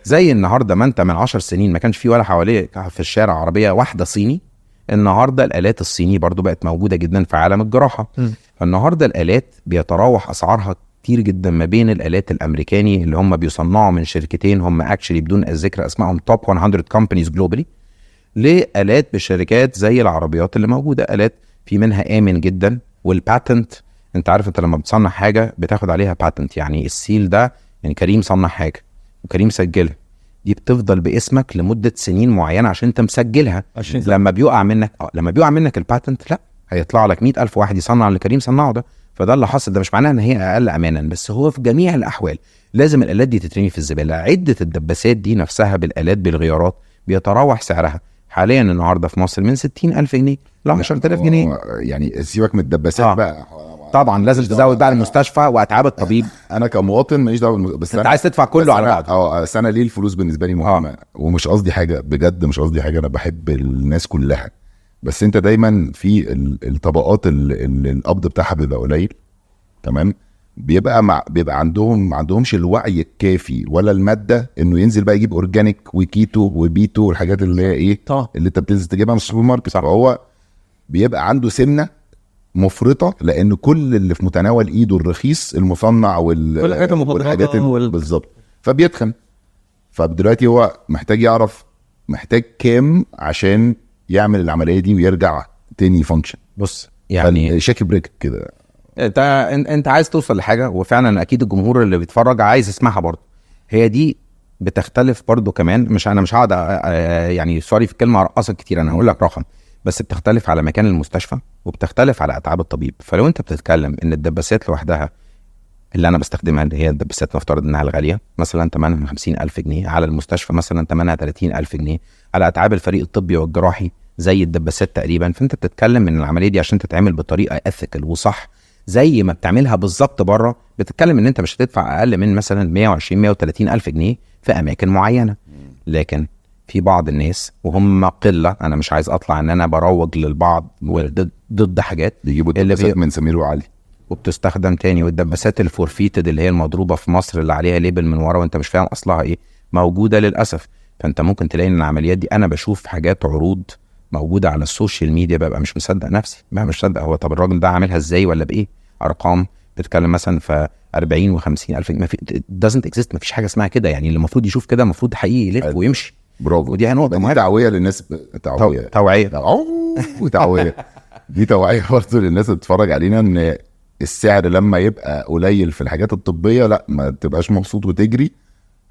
زي النهارده ما انت من 10 سنين ما كانش في ولا حواليك في الشارع عربيه واحده صيني، النهارده الالات الصيني برضو بقت موجوده جدا في عالم الجراحه. فالنهارده الالات بيتراوح اسعارها كتير جدا ما بين الالات الامريكاني اللي هم بيصنعوا من شركتين هم اكشلي بدون الذكر اسمائهم توب 100 كومبانيز جلوبالي، لالات بشركات زي العربيات اللي موجوده. الات في منها امن جدا، والباتنت انت عارف انت لما بتصنع حاجه بتاخد عليها باتنت، يعني السيل ده يعني كريم صنع حاجه وكريم سجلها، دي بتفضل باسمك لمده سنين معينه عشان انت مسجلها. لما بيقع منك الباتنت لا هيطلع لك 100,000 واحد يصنع اللي كريم صنعه ده. فده اللي حصل. ده مش معناه ان هي اقل امانا، بس هو في جميع الاحوال لازم الالات دي تترمي في الزباله. عده الدباسات دي نفسها بالالات بالغيارات بيتراوح سعرها حاليا النهارده في مصر من 60,000 جنيه ل 10,000 جنيه. يعني سيبك من الدباسات بقى، طبعا لازم تزود بقى المستشفى واتعاب الطبيب. انا كمواطن ماليش دعوه، بس انت عايز تدفع كله على بعضه. بس انا ليه الفلوس بالنسبه لي مهمه. ومش قصدي حاجه بجد، مش قصدي حاجه، انا بحب الناس كلها، بس انت دايما في الطبقات اللي القبض بتاعها بيبقى قليل، تمام، بيبقى عندهمش الوعي الكافي ولا الماده انه ينزل بقى يجيب اورجانيك وكيتو وبيتو والحاجات اللي هي ايه اللي انت بتنزل تجيبها من السوبر ماركت. فهو بيبقى عنده سمنه مفرطه، لان كل اللي في متناول ايده الرخيص المصنع والحاجات بالظبط، فبيتخن. فدلوقتي هو محتاج يعرف محتاج كام عشان يعمل العمليه دي ويرجع تاني فانكشن. بص يعني شاكي بريك كده. انت عايز توصل لحاجه، وفعلا اكيد الجمهور اللي بيتفرج عايز يسمعها برضه. هي دي بتختلف برضه كمان، مش هقعد يعني سوري في الكلمه ارقصك كتير، انا هقول لك رقم، بس بتختلف على مكان المستشفى وبتختلف على اتعاب الطبيب. فلو انت بتتكلم ان الدباسات لوحدها اللي انا بستخدمها اللي هي الدباسات نفترض انها الغاليه مثلا ثمنها 50,000 جنيه، على المستشفى مثلا ثمنها 30,000 جنيه، على اتعاب الفريق الطبي والجراحي زي الدباسات تقريبا. فانت بتتكلم ان العمليه دي عشان تتعمل بطريقه اثيكال وصح زي ما بتعملها بالظبط بره، بتتكلم ان انت مش هتدفع اقل من مثلا 120-130,000 جنيه في اماكن معينه. لكن في بعض الناس وهم قله، انا مش عايز اطلع ان انا بروج للبعض ضد حاجات، بيجيبوا الدباسات من سمير وعلي وبتستخدم تاني، والدباسات الفورفيتد اللي هي المضروبه في مصر اللي عليها ليبل من ورا وانت مش فاهم اصلها ايه موجوده للاسف. فانت ممكن تلاقي ان العمليات دي، انا بشوف حاجات عروض موجوده على السوشيال ميديا ببقى مش مصدق نفسي، بقى مش مصدق هو طب الراجل ده عاملها ازاي ولا بايه. ارقام بتتكلم مثلا في 40 و50 الف، ما في doesn't exist، ما فيش حاجه اسمها كده. يعني اللي المفروض يشوف كده المفروض حقيقي يلف ويمشي. برافو. ودي نقطه مهمه، توعيه للناس، توعيه دي توعيه برضه للناس اللي بتتفرج علينا، ان السعر لما يبقى قليل في الحاجات الطبيه لا ما تبقاش مبسوط وتجري،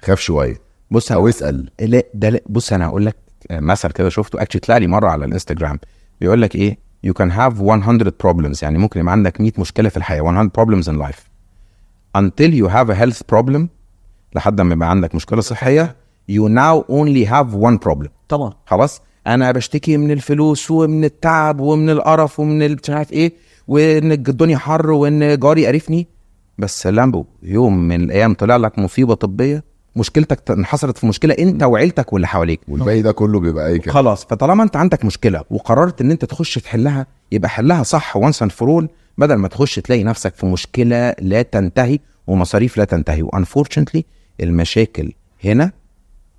خاف شويه، بص او اسال. لا بص انا هقول لك مثل كده شفته اكشلي طلع لي مره على الانستجرام، بيقول لك ايه you can have 100 problems، يعني ممكن يبقى عندك 100 مشكله في الحياه 100 problems in life until you have a health problem، لحد ما يبقى عندك مشكله صحيه you now only have one problem. طبعا خلاص انا بشتكي من الفلوس ومن التعب ومن القرف ومن مش عارف ايه، وان الدنيا حر وان جاري قرفني، بس لامبو يوم من الايام طلع لك مصيبه طبيه، مشكلتك انحصرت في مشكله انت وعيلتك واللي حواليك، والباقي ده كله بيبقى ايه كده خلاص. فطالما انت عندك مشكله وقررت ان انت تخش تحلها، يبقى حلها صح وانس اند فور اول، بدل ما تخش تلاقي نفسك في مشكله لا تنتهي ومصاريف لا تنتهي. وانفورشنتلي المشاكل هنا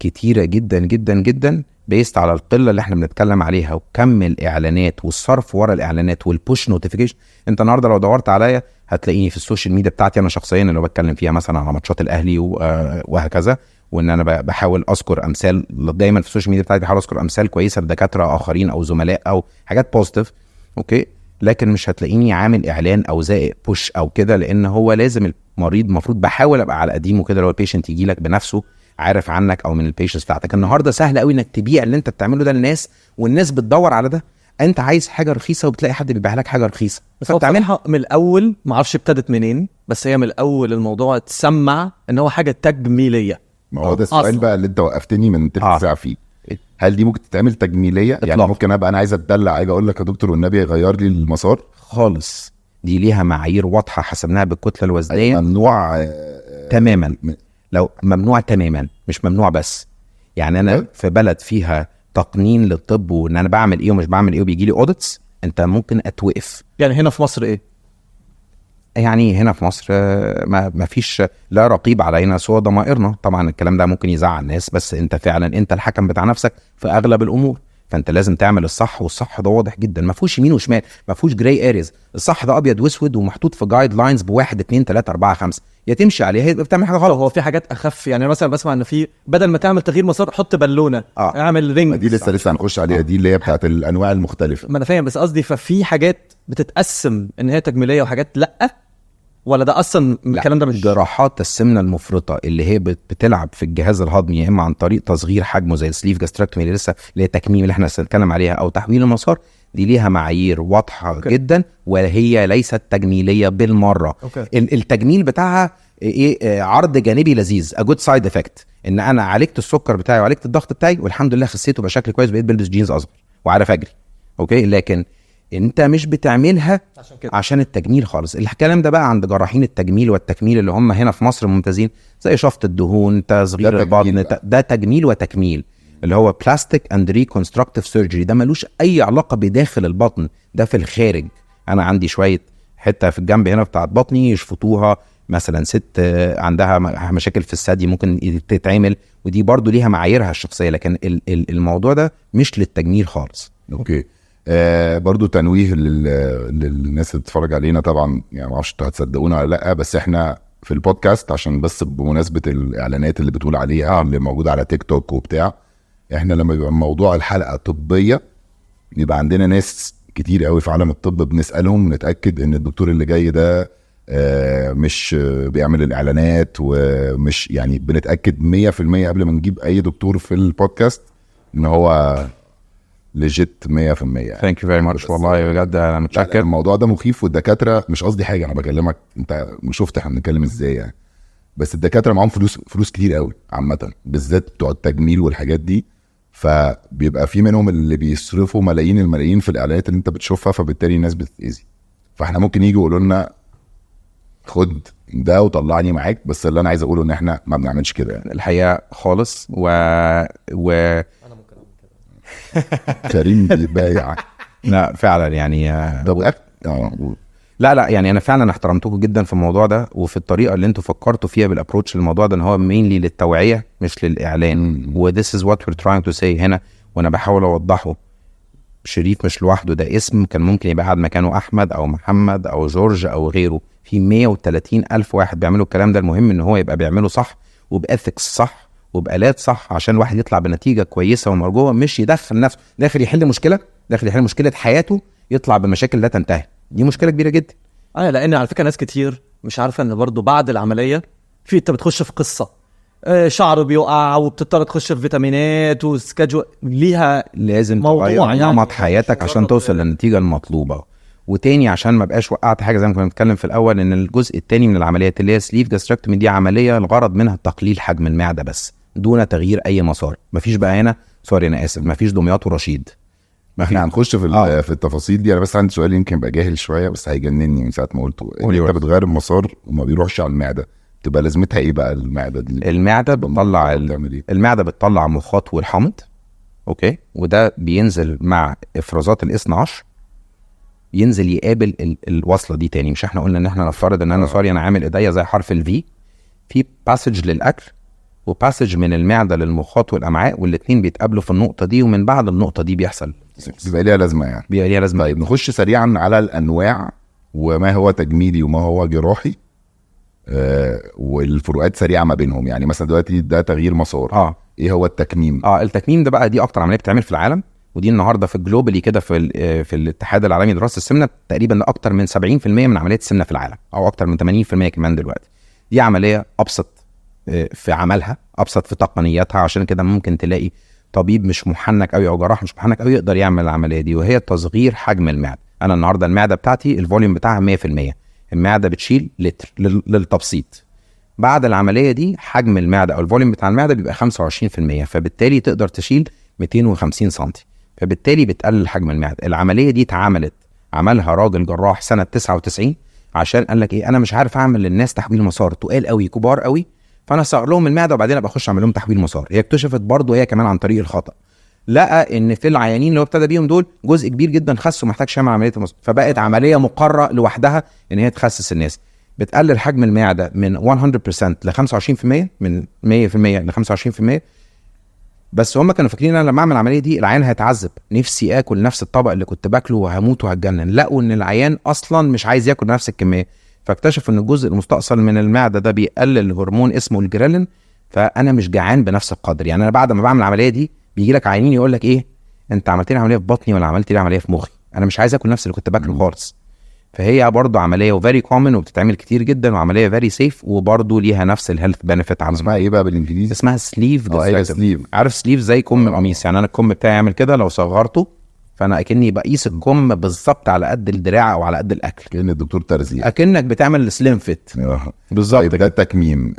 كتيره جدا جدا جدا بيست على القله اللي احنا بنتكلم عليها، وكم الاعلانات والصرف ورا الاعلانات والبوش نوتيفيكيشن. انت النهارده لو دورت عليا هتلاقيني في السوشيال ميديا بتاعتي انا شخصيا اللي بتكلم فيها مثلا على ماتشات الاهلي وهكذا، وان انا بحاول اذكر امثال دايما في السوشيال ميديا بتاعتي، بحاول اذكر امثال كويسه لدكاتره اخرين او زملاء او حاجات بوزيتيف، اوكي. لكن مش هتلاقيني عامل اعلان او زائق بوش او كده، لان هو لازم المريض المفروض بحاول ابقى على قديمه كده، لو البيشنت يجي لك بنفسه عارف عنك او من البيشنتس بتاعتك. النهارده سهل قوي انك تبيع اللي انت بتعمله ده للناس، والناس بتدور على ده. انت عايز حاجه رخيصه وبتلاقي حد بيبيع لك حاجه رخيصه، بس هو بصراحة من الاول ما اعرفش ابتدت منين، بس هي من الاول الموضوع اتسمع ان هو حاجه تجميليه. ما هو ده السؤال أصلاً. بقى اللي انت وقفتني من تلت ساعه فيه. هل دي ممكن تتعمل تجميليه؟ يعني إطلاق. ممكن ابقى انا عايز اتدلع اجي اقول لك يا دكتور والنبي غير لي المسار؟ خالص. دي ليها معايير واضحه حسبناها بالكتله الوزنيه. ممنوع تماما. لو ممنوع تماما، مش ممنوع بس. يعني انا في بلد فيها تقنين للطب وان انا بعمل ايه ومش بعمل ايه وبيجي لي اوديتس، انت ممكن اتوقف. يعني هنا في مصر ايه؟ يعني هنا في مصر ما فيش لا رقيب علينا سوى ضمائرنا. طبعا الكلام ده ممكن يزعل الناس، بس انت فعلا انت الحكم بتاع نفسك في اغلب الامور، فانت لازم تعمل الصح، والصح ده واضح جدا، ما فيهوش يمين وشمال، ما فيهوش جراي اريز. الصح ده ابيض واسود ومحطوط في جايد لاينز ب1 2 3 4 5، يا تمشي عليها يبقى بتعمل حاجه غلط. هو في حاجات اخف، يعني مثلا بسمع ان في بدل ما تعمل تغيير مسار حط بالونه، اعمل رينج. دي لسه هنخش عليها، دي اللي هي بتاعت الانواع المختلفه. ما انا فاهم، بس قصدي ففي حاجات بتتقسم ان هي تجميليه وحاجات لا، ولا ده اصلا الكلام ده مش جراحات السمنه المفرطه اللي هي بتلعب في الجهاز الهضمي، يا اما عن طريق تصغير حجمه زي السليف جاستركتومي اللي لسه اللي هي التكميم اللي احنا هنتكلم عليها، او تحويل المسار، دي ليها معايير واضحه جدا، وهي ليست تجميليه بالمره. التجميل بتاعها ايه؟ عرض جانبي لذيذ، a good side effect، ان انا عالجت السكر بتاعي وعالجت الضغط بتاعي والحمد لله خسيته بشكل كويس، بقيت بلبس جينز اصغر وعارف اجري. اوكي، لكن انت مش بتعملها عشان التجميل خالص. الكلام ده بقى عند جراحين التجميل والتكميل اللي هم هنا في مصر ممتازين، زي شفط الدهون، تصغير البطن، ده تجميل وتكميل، اللي هو بلاستيك اند ريكونستراكتيف سيرجري. ده ملوش اي علاقه بداخل البطن، ده في الخارج. انا عندي شويه حته في الجنب هنا بتاعت بطني يشفطوها، مثلا ست عندها مشاكل في الثدي ممكن تتعمل، ودي برضو ليها معاييرها الشخصيه، لكن الموضوع ده مش للتجميل خالص. اوكي. برضو تنويه للناس اللي بتتفرج علينا، طبعا يعني ما اعرفش انتوا هتصدقونا ولا لا، بس احنا في البودكاست عشان بس بمناسبه الاعلانات اللي بتقول عليها اللي موجوده على تيك توك وبتاع، احنا لما بيبقى موضوع الحلقه طبيه يبقى عندنا ناس كتير قوي في عالم الطب بنسالهم ونتاكد ان الدكتور اللي جاي ده مش بيعمل الاعلانات، ومش يعني بنتاكد 100% قبل ما نجيب اي دكتور في البودكاست ان هو ليجيت 100%. ثانك يو فيري ماتش، والله بجد انا متشكر. الموضوع ده مخيف، والدكاتره مش قصدي حاجه، انا بكلمك انت شفت احنا بنتكلم ازاي يعني، بس الدكاتره معاهم فلوس كتير قوي عامه، بالذات بتوع التجميل والحاجات دي، فبيبقى في منهم اللي بيصرفوا ملايين الملايين في الاعلانات اللي انت بتشوفها، فبالتالي الناس بتتاذي. فاحنا ممكن يجي يقولوا لنا خد ده وطلعني معاك، بس اللي انا عايز اقوله ان احنا ما بنعملش كده يعني الحقيقه خالص. انا ممكن اعمل كده. كريم بايع. لا فعلا يعني لا يعني انا فعلا احترمتكم جدا في الموضوع ده، وفي الطريقه اللي انتوا فكرتوا فيها بالابروتش للموضوع ده، ان هو مينلي للتوعيه مش للاعلان. وthis is what we're trying to say هنا، وانا بحاول اوضحه. شريف مش لوحده، ده اسم كان ممكن يبقى قاعد مكانه احمد او محمد او جورج او غيره، في 130 الف واحد بيعملوا الكلام ده. المهم ان هو يبقى بيعمله صح وباثكس صح وبآلات صح، عشان الواحد يطلع بنتيجه كويسه ومرجوه، مش يدخل نفسه داخل يحل مشكله حياته، يطلع بمشاكل لا تنتهي. دي مشكله كبيره جدا. لان على فكره ناس كتير مش عارفه ان برضو بعد العمليه في انت بتخش في قصه شعر بيقع وبتضطر تخش في فيتامينات وسكادجول، ليها لازم موضوع تغير يعني نمط حياتك عشان توصل للنتيجه المطلوبه. وتاني عشان ما بقاش وقعت حاجه زي ما كنا بنتكلم في الاول، ان الجزء التاني من العمليات اللي هي سليف جاستركتومي دي عمليه الغرض منها تقليل حجم المعده بس دون تغيير اي مسار. مفيش بقى هنا سوري انا اسف، مفيش دمياط ورشيد. احنا هنخش في التفاصيل دي. انا بس عندي سؤال يمكن يبقى جاهل شويه بس هيجنني من ساعه ما قلته. انت بتغير المسار وما بيروحش على المعده، تبقى لازمتها ايه بقى المعده دي؟ المعده بتطلع مخاط والحامض، اوكي، وده بينزل مع افرازات الاثنى عشر، ينزل يقابل الوصله دي تاني. مش احنا قلنا ان احنا نفترض ان انا سوري انا عامل ايديا زي حرف الفي، في باسج للاكل وباسج من المعده للمخاط والامعاء، والاثنين بيتقابلوا في النقطه دي، ومن بعد النقطه دي بيحصل بيبقى ليها لازمه يعني. بيبقى ليها لازمه. طيب نخش سريعا على الانواع وما هو تجميلي وما هو جراحي، والفروقات سريعه ما بينهم. يعني مثلا دلوقتي ده تغيير مسار، ايه هو التكميم؟ التكميم ده بقى دي اكتر عمليه بتتعمل في العالم، ودي النهارده في الجلوبالي كده في الاتحاد العالمي لدراسه السمنه تقريبا ده اكتر من 70% من عمليات السمنه في العالم، او اكتر من 80% كمان دلوقتي. دي عمليه ابسط في عملها، ابسط في تقنياتها، عشان كده ممكن تلاقي طبيب مش محنك قوي او جراح مش محنك قوي يقدر يعمل العمليه دي، وهي تصغير حجم المعده. انا النهارده المعده بتاعتي الفوليوم بتاعها 100%، المعده بتشيل لتر للتبسيط. بعد العمليه دي حجم المعده او الفوليوم بتاع المعده بيبقى 25%، فبالتالي تقدر تشيل 250 سم، فبالتالي بتقلل حجم المعده. العمليه دي عملها راجل جراح سنه 99 عشان قال لك ايه، انا مش عارف اعمل للناس تحويل مسار تقال قوي كبار قوي، فانا صغر لهم المعده وبعدين ابقى اخش اعمل لهم تحويل مسار. هي اكتشفت برضه هي كمان عن طريق الخطا، لقى ان في العيانين اللي هو ابتدى بيهم دول جزء كبير جدا خس وما محتاجش يعمل عمليه المسار، فبقت عمليه مقرره لوحدها ان هي تخسس الناس. بتقلل حجم المعده من 100% ل 25%، من 100% ل 25%. بس هم كانوا فاكرين ان انا لما اعمل العمليه دي العيان هيتعذب، نفسي اكل نفس الطبق اللي كنت باكله وهموت وهتجنن. لقوا ان العيان اصلا مش عايز ياكل نفس الكميه، فاكتشفوا ان الجزء المستأصل من المعده ده بيقلل هرمون اسمه الجريلين، فانا مش جعان بنفس القدر. يعني انا بعد ما بعمل العمليه دي بيجي لك عيانين يقول لك ايه، انت عملت لي عمليه في بطني ولا عملت لي عمليه في مخي، انا مش عايز اكل نفس اللي كنت باكله خالص. فهي برضو عمليه وفيري كومن وبتتعمل كتير جدا وعمليه فيري سيف، وبرضو ليها نفس الهيلث بنفيت. اسمها ايه بقى بالانجليزي؟ اسمها سليف. سليف. عارف سليف زي كم القميص، يعني انا الكم بتاعي عامل كده، لو صغرته فانا اكني بقيس الكم بالظبط على قد الدراع او على قد الاكل، كأن الدكتور ترزي، اكنك بتعمل سليم فيت بالظبط. طيب ده التكميم.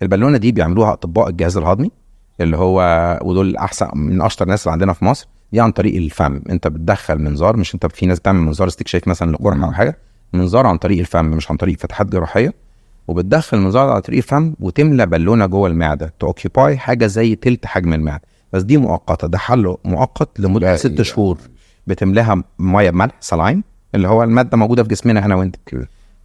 البالونه دي بيعملوها اطباء الجهاز الهضمي، اللي هو ودول احسن من اشطر الناس اللي عندنا في مصر. دي عن طريق الفم، انت بتدخل منظار، مش انت في ناس بتعمل منظار استكشاف مثلا لقرحه او حاجه، منظار عن طريق الفم مش عن طريق فتحات جراحيه، وبتدخل المنظار عن طريق الفم وتملى بالونه جوه المعده توكيباي حاجه زي تلت حجم المعده. بس دي مؤقته، ده حل مؤقت لمده 6 شهور. بتملاها ميه بملح سلايم، اللي هو الماده موجوده في جسمنا هنا وانت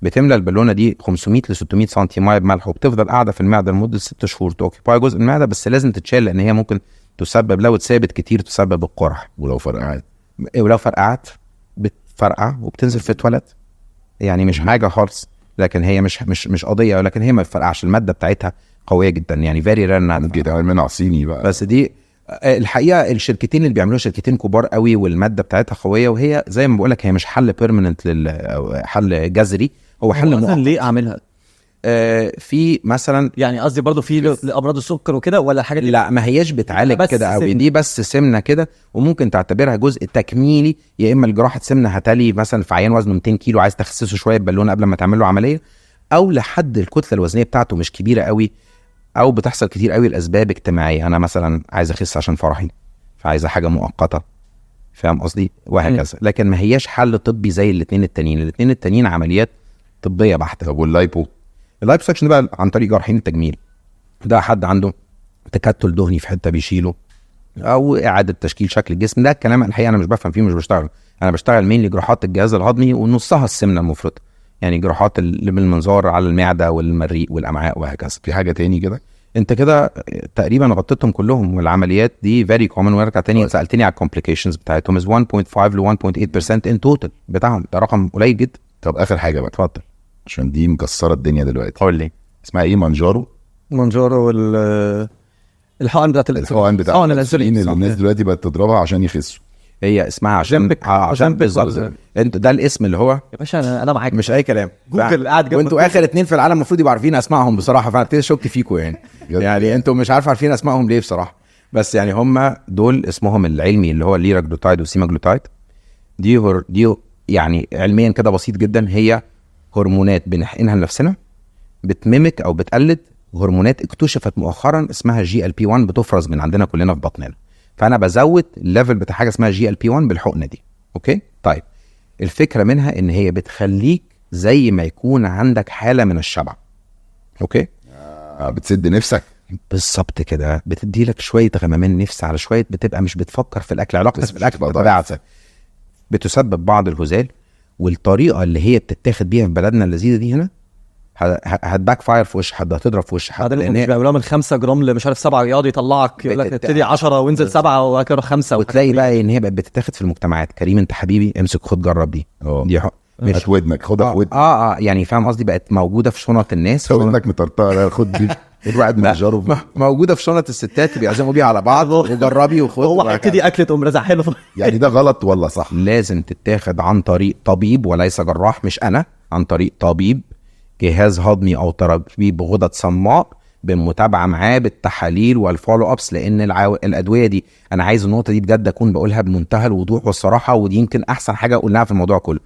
بتملى البالونه دي 500 ل 600 سم ميه بملح، وبتفضل قاعده في المعده لمده 6 شهور توكيباي جزء من المعده، بس لازم تتشال لان هي ممكن تسبب، لو اتثابت كتير تسبب القرح. ولو فرقعت بتفرقع وبتنزل في التواليت، يعني مش حاجه خالص، لكن هي مش قضيه، ولكن هي ما بتفرقعش، الماده بتاعتها قويه جدا، يعني فيري رير انها ممكن تعمل منها صيني بقى. بس دي الحقيقه الشركتين اللي بيعملوها شركتين كبار قوي والماده بتاعتها قويه، وهي زي ما بقول لك هي مش حل بيرمننت حل جذري، هو حل مؤقت. ليه اعملها؟ في مثلا يعني قصدي برضو في لامراض السكر وكده، ولا حاجه لا ما هياش بتعالج كده قوي، دي بس سمنه كده، وممكن تعتبرها جزء تكميلي. يا اما الجراحه سمنه هتلي مثلا في عيان وزنه 200 كيلو عايز تخسسه شويه بالونه قبل ما تعمل له عمليه، او لحد الكتله الوزنيه بتاعته مش كبيره قوي، او بتحصل كتير قوي الاسباب اجتماعيه، انا مثلا عايز اخس عشان فرحي فعايزه حاجه مؤقته، فاهم قصدي، وهكذا. لكن ما هياش حل طبي زي الاثنين التانيين عمليات طبيه بحته. طب اللايبوسكشن بقى عن طريق جراحين التجميل، ده حد عنده تكتل دهني في حته بيشيله، او اعاده تشكيل شكل الجسم. ده الكلام الحقيقه انا مش بفهم فيه، مش بشتغل، انا بشتغل مين لجراحات الجهاز الهضمي ونصها السمنه المفرطه، يعني جراحات اللي بالمنظار على المعده والمريء والامعاء وهكذا. في حاجه تاني كده؟ انت كده تقريبا غطيتهم كلهم، والعمليات دي فيري كومن. وارجع تاني سالتني على الكومبليكيشنز بتاعتهم، از 1.5 ل 1.8% ان توتال بتاعهم، ده رقم قليل جدا. طب اخر حاجه بقى، اتفضل، عشان دي مكسره الدنيا دلوقتي. قول لي اسمها ايه؟ منجارو الحقن بتاعت الانسولين اللي الناس دلوقتي بقت تضربها عشان يخسوا. هي اسمها عشان بالظبط انت ده الاسم اللي هو يا باشا انا معاك، مش اي كلام. جوجل قاعد جنب، وانتوا اخر 2 في العالم المفروض يبقوا عارفين اسمائهم بصراحه، فانا ابتدي اشك فيكم يعني يعني انتوا مش عارفين اسمائهم ليه بصراحه، بس يعني هم دول اسمهم العلمي اللي هو الليراجلوتايد والسيماجلوتايد. دي يعني علميا كده بسيط جدا، هي هرمونات بنحقنها لنفسنا بتميمك او بتقلد هرمونات اكتشفت مؤخرا اسمها GLP-1 بتفرز من عندنا كلنا في بطننا، فانا بزود الليفل بتاع حاجه اسمها GLP-1 بالحقنه دي. اوكي طيب، الفكره منها ان هي بتخليك زي ما يكون عندك حاله من الشبع. اوكي بتسد نفسك بالظبط كده، بتدي لك شويه غمامان نفس على شويه، بتبقى مش بتفكر في الاكل، علاقتك في الاكل بطبيعتك بتسبب بعض الهزال. والطريقه اللي هي بتتاخد بيها في بلدنا اللذيذه دي هنا هتباك فاير في وش حد، هتضرب في وش حد، لان هي بيعملوها من 5 جرام مش عارف 7 يقعد يطلعك يقول لك ابتدي 10 وانزل 7 وهكذا 5، وتلاقي بقى ان هي بقت بتتاخد في المجتمعات. كريم انت حبيبي امسك خد جرب دي مش ودنك خدها في ودنك يعني فاهم قصدي، بقت موجوده في شنط الناس، ودنك مطرطقه خد دي الواحد منجره موجوده في شنط الستات بيعزموا بيها على بعض وجربي وخد، هو ابتدي اكله تقوم رازع حلو. يعني ده غلط ولا صح؟ لازم تتاخد عن طريق طبيب وليس جراح، مش انا، عن طريق طبيب جهاز هضمي او طبيب غدد صماء بمتابعه معاه بالتحاليل والفولو ابس، لان الادويه دي انا عايز النقطه دي بجد اكون بقولها بمنتهى الوضوح والصراحه، ودي يمكن احسن حاجه قلناها في الموضوع كله.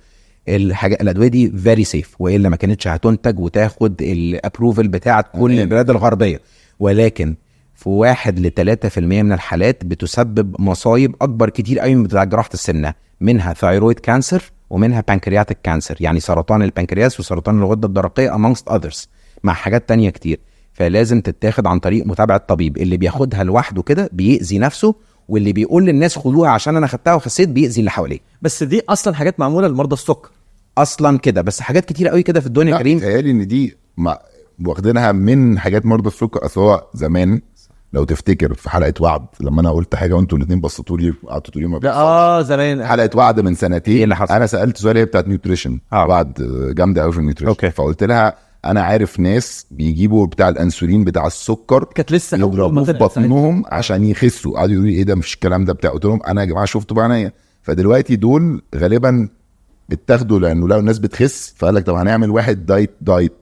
الادويه دي فيري سيف، والا ما كانتش هتنتج وتاخد الابروفل بتاعه كل البلاد الغربيه، ولكن في 1 ل 3% من الحالات بتسبب مصايب اكبر كتير قوي من بتاع جراحه السمنه، منها ثايرويد كانسر ومنها بانكرياتيك كانسر، يعني سرطان البنكرياس وسرطان الغده الدرقيه amongst others، مع حاجات تانية كتير. فلازم تتاخد عن طريق متابعه طبيب. اللي بياخدها لوحده كده بيأذي نفسه، واللي بيقول للناس خدوها عشان انا خدتها وخسيت بيأذي اللي حواليه. بس دي اصلا حاجات معموله لمرضى السكر اصلا كده، بس حاجات كتير قوي كده في الدنيا يا كريم. تهيألي ان دي واخدينها من حاجات مرضى السكر. اصل هو زمان لو تفتكر في حلقه وعد لما انا قلت حاجه وانتوا الاثنين بصيتوا لي قعدتوا تقولوا لي ما زمان حلقه وعد من سنتين ايه اللي حصل؟ انا سالت سؤال هي بتاعت نيوتريشن. وعد جامده قوي في النيوتريشن. أوكي. فقلت لها انا عارف ناس بيجيبوا بتاع الانسولين بتاع السكر كانت لسه يضربوه في بطنهم عشان يخسوا. قعدوا يقولوا لي ايه ده مش الكلام ده بتاع. قلت لهم انا يا جماعه شفتوا بعينيا. فدلوقتي دول غالبا بتاخدوا لانه لو الناس بتخس فقال لك طب هنعمل واحد دايت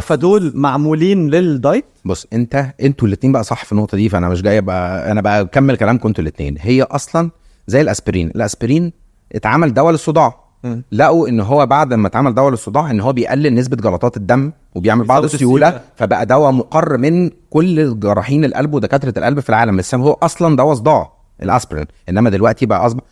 فدول معمولين للدايت. بص انتوا الاثنين بقى صح في النقطه دي، فانا مش جاي بقى انا بقى اكمل كلامكم انتوا الاثنين. هي اصلا زي الاسبرين اتعمل دواء للصداع، لقوا ان هو بعد ما اتعمل دواء للصداع ان هو بيقلل نسبه جلطات الدم وبيعمل بعض السيوله، فبقى دواء مقر من كل جراحين القلب ودكاتره القلب في العالم. بس هو اصلا دواء صداع الاسبرين، انما دلوقتي بقى اصبح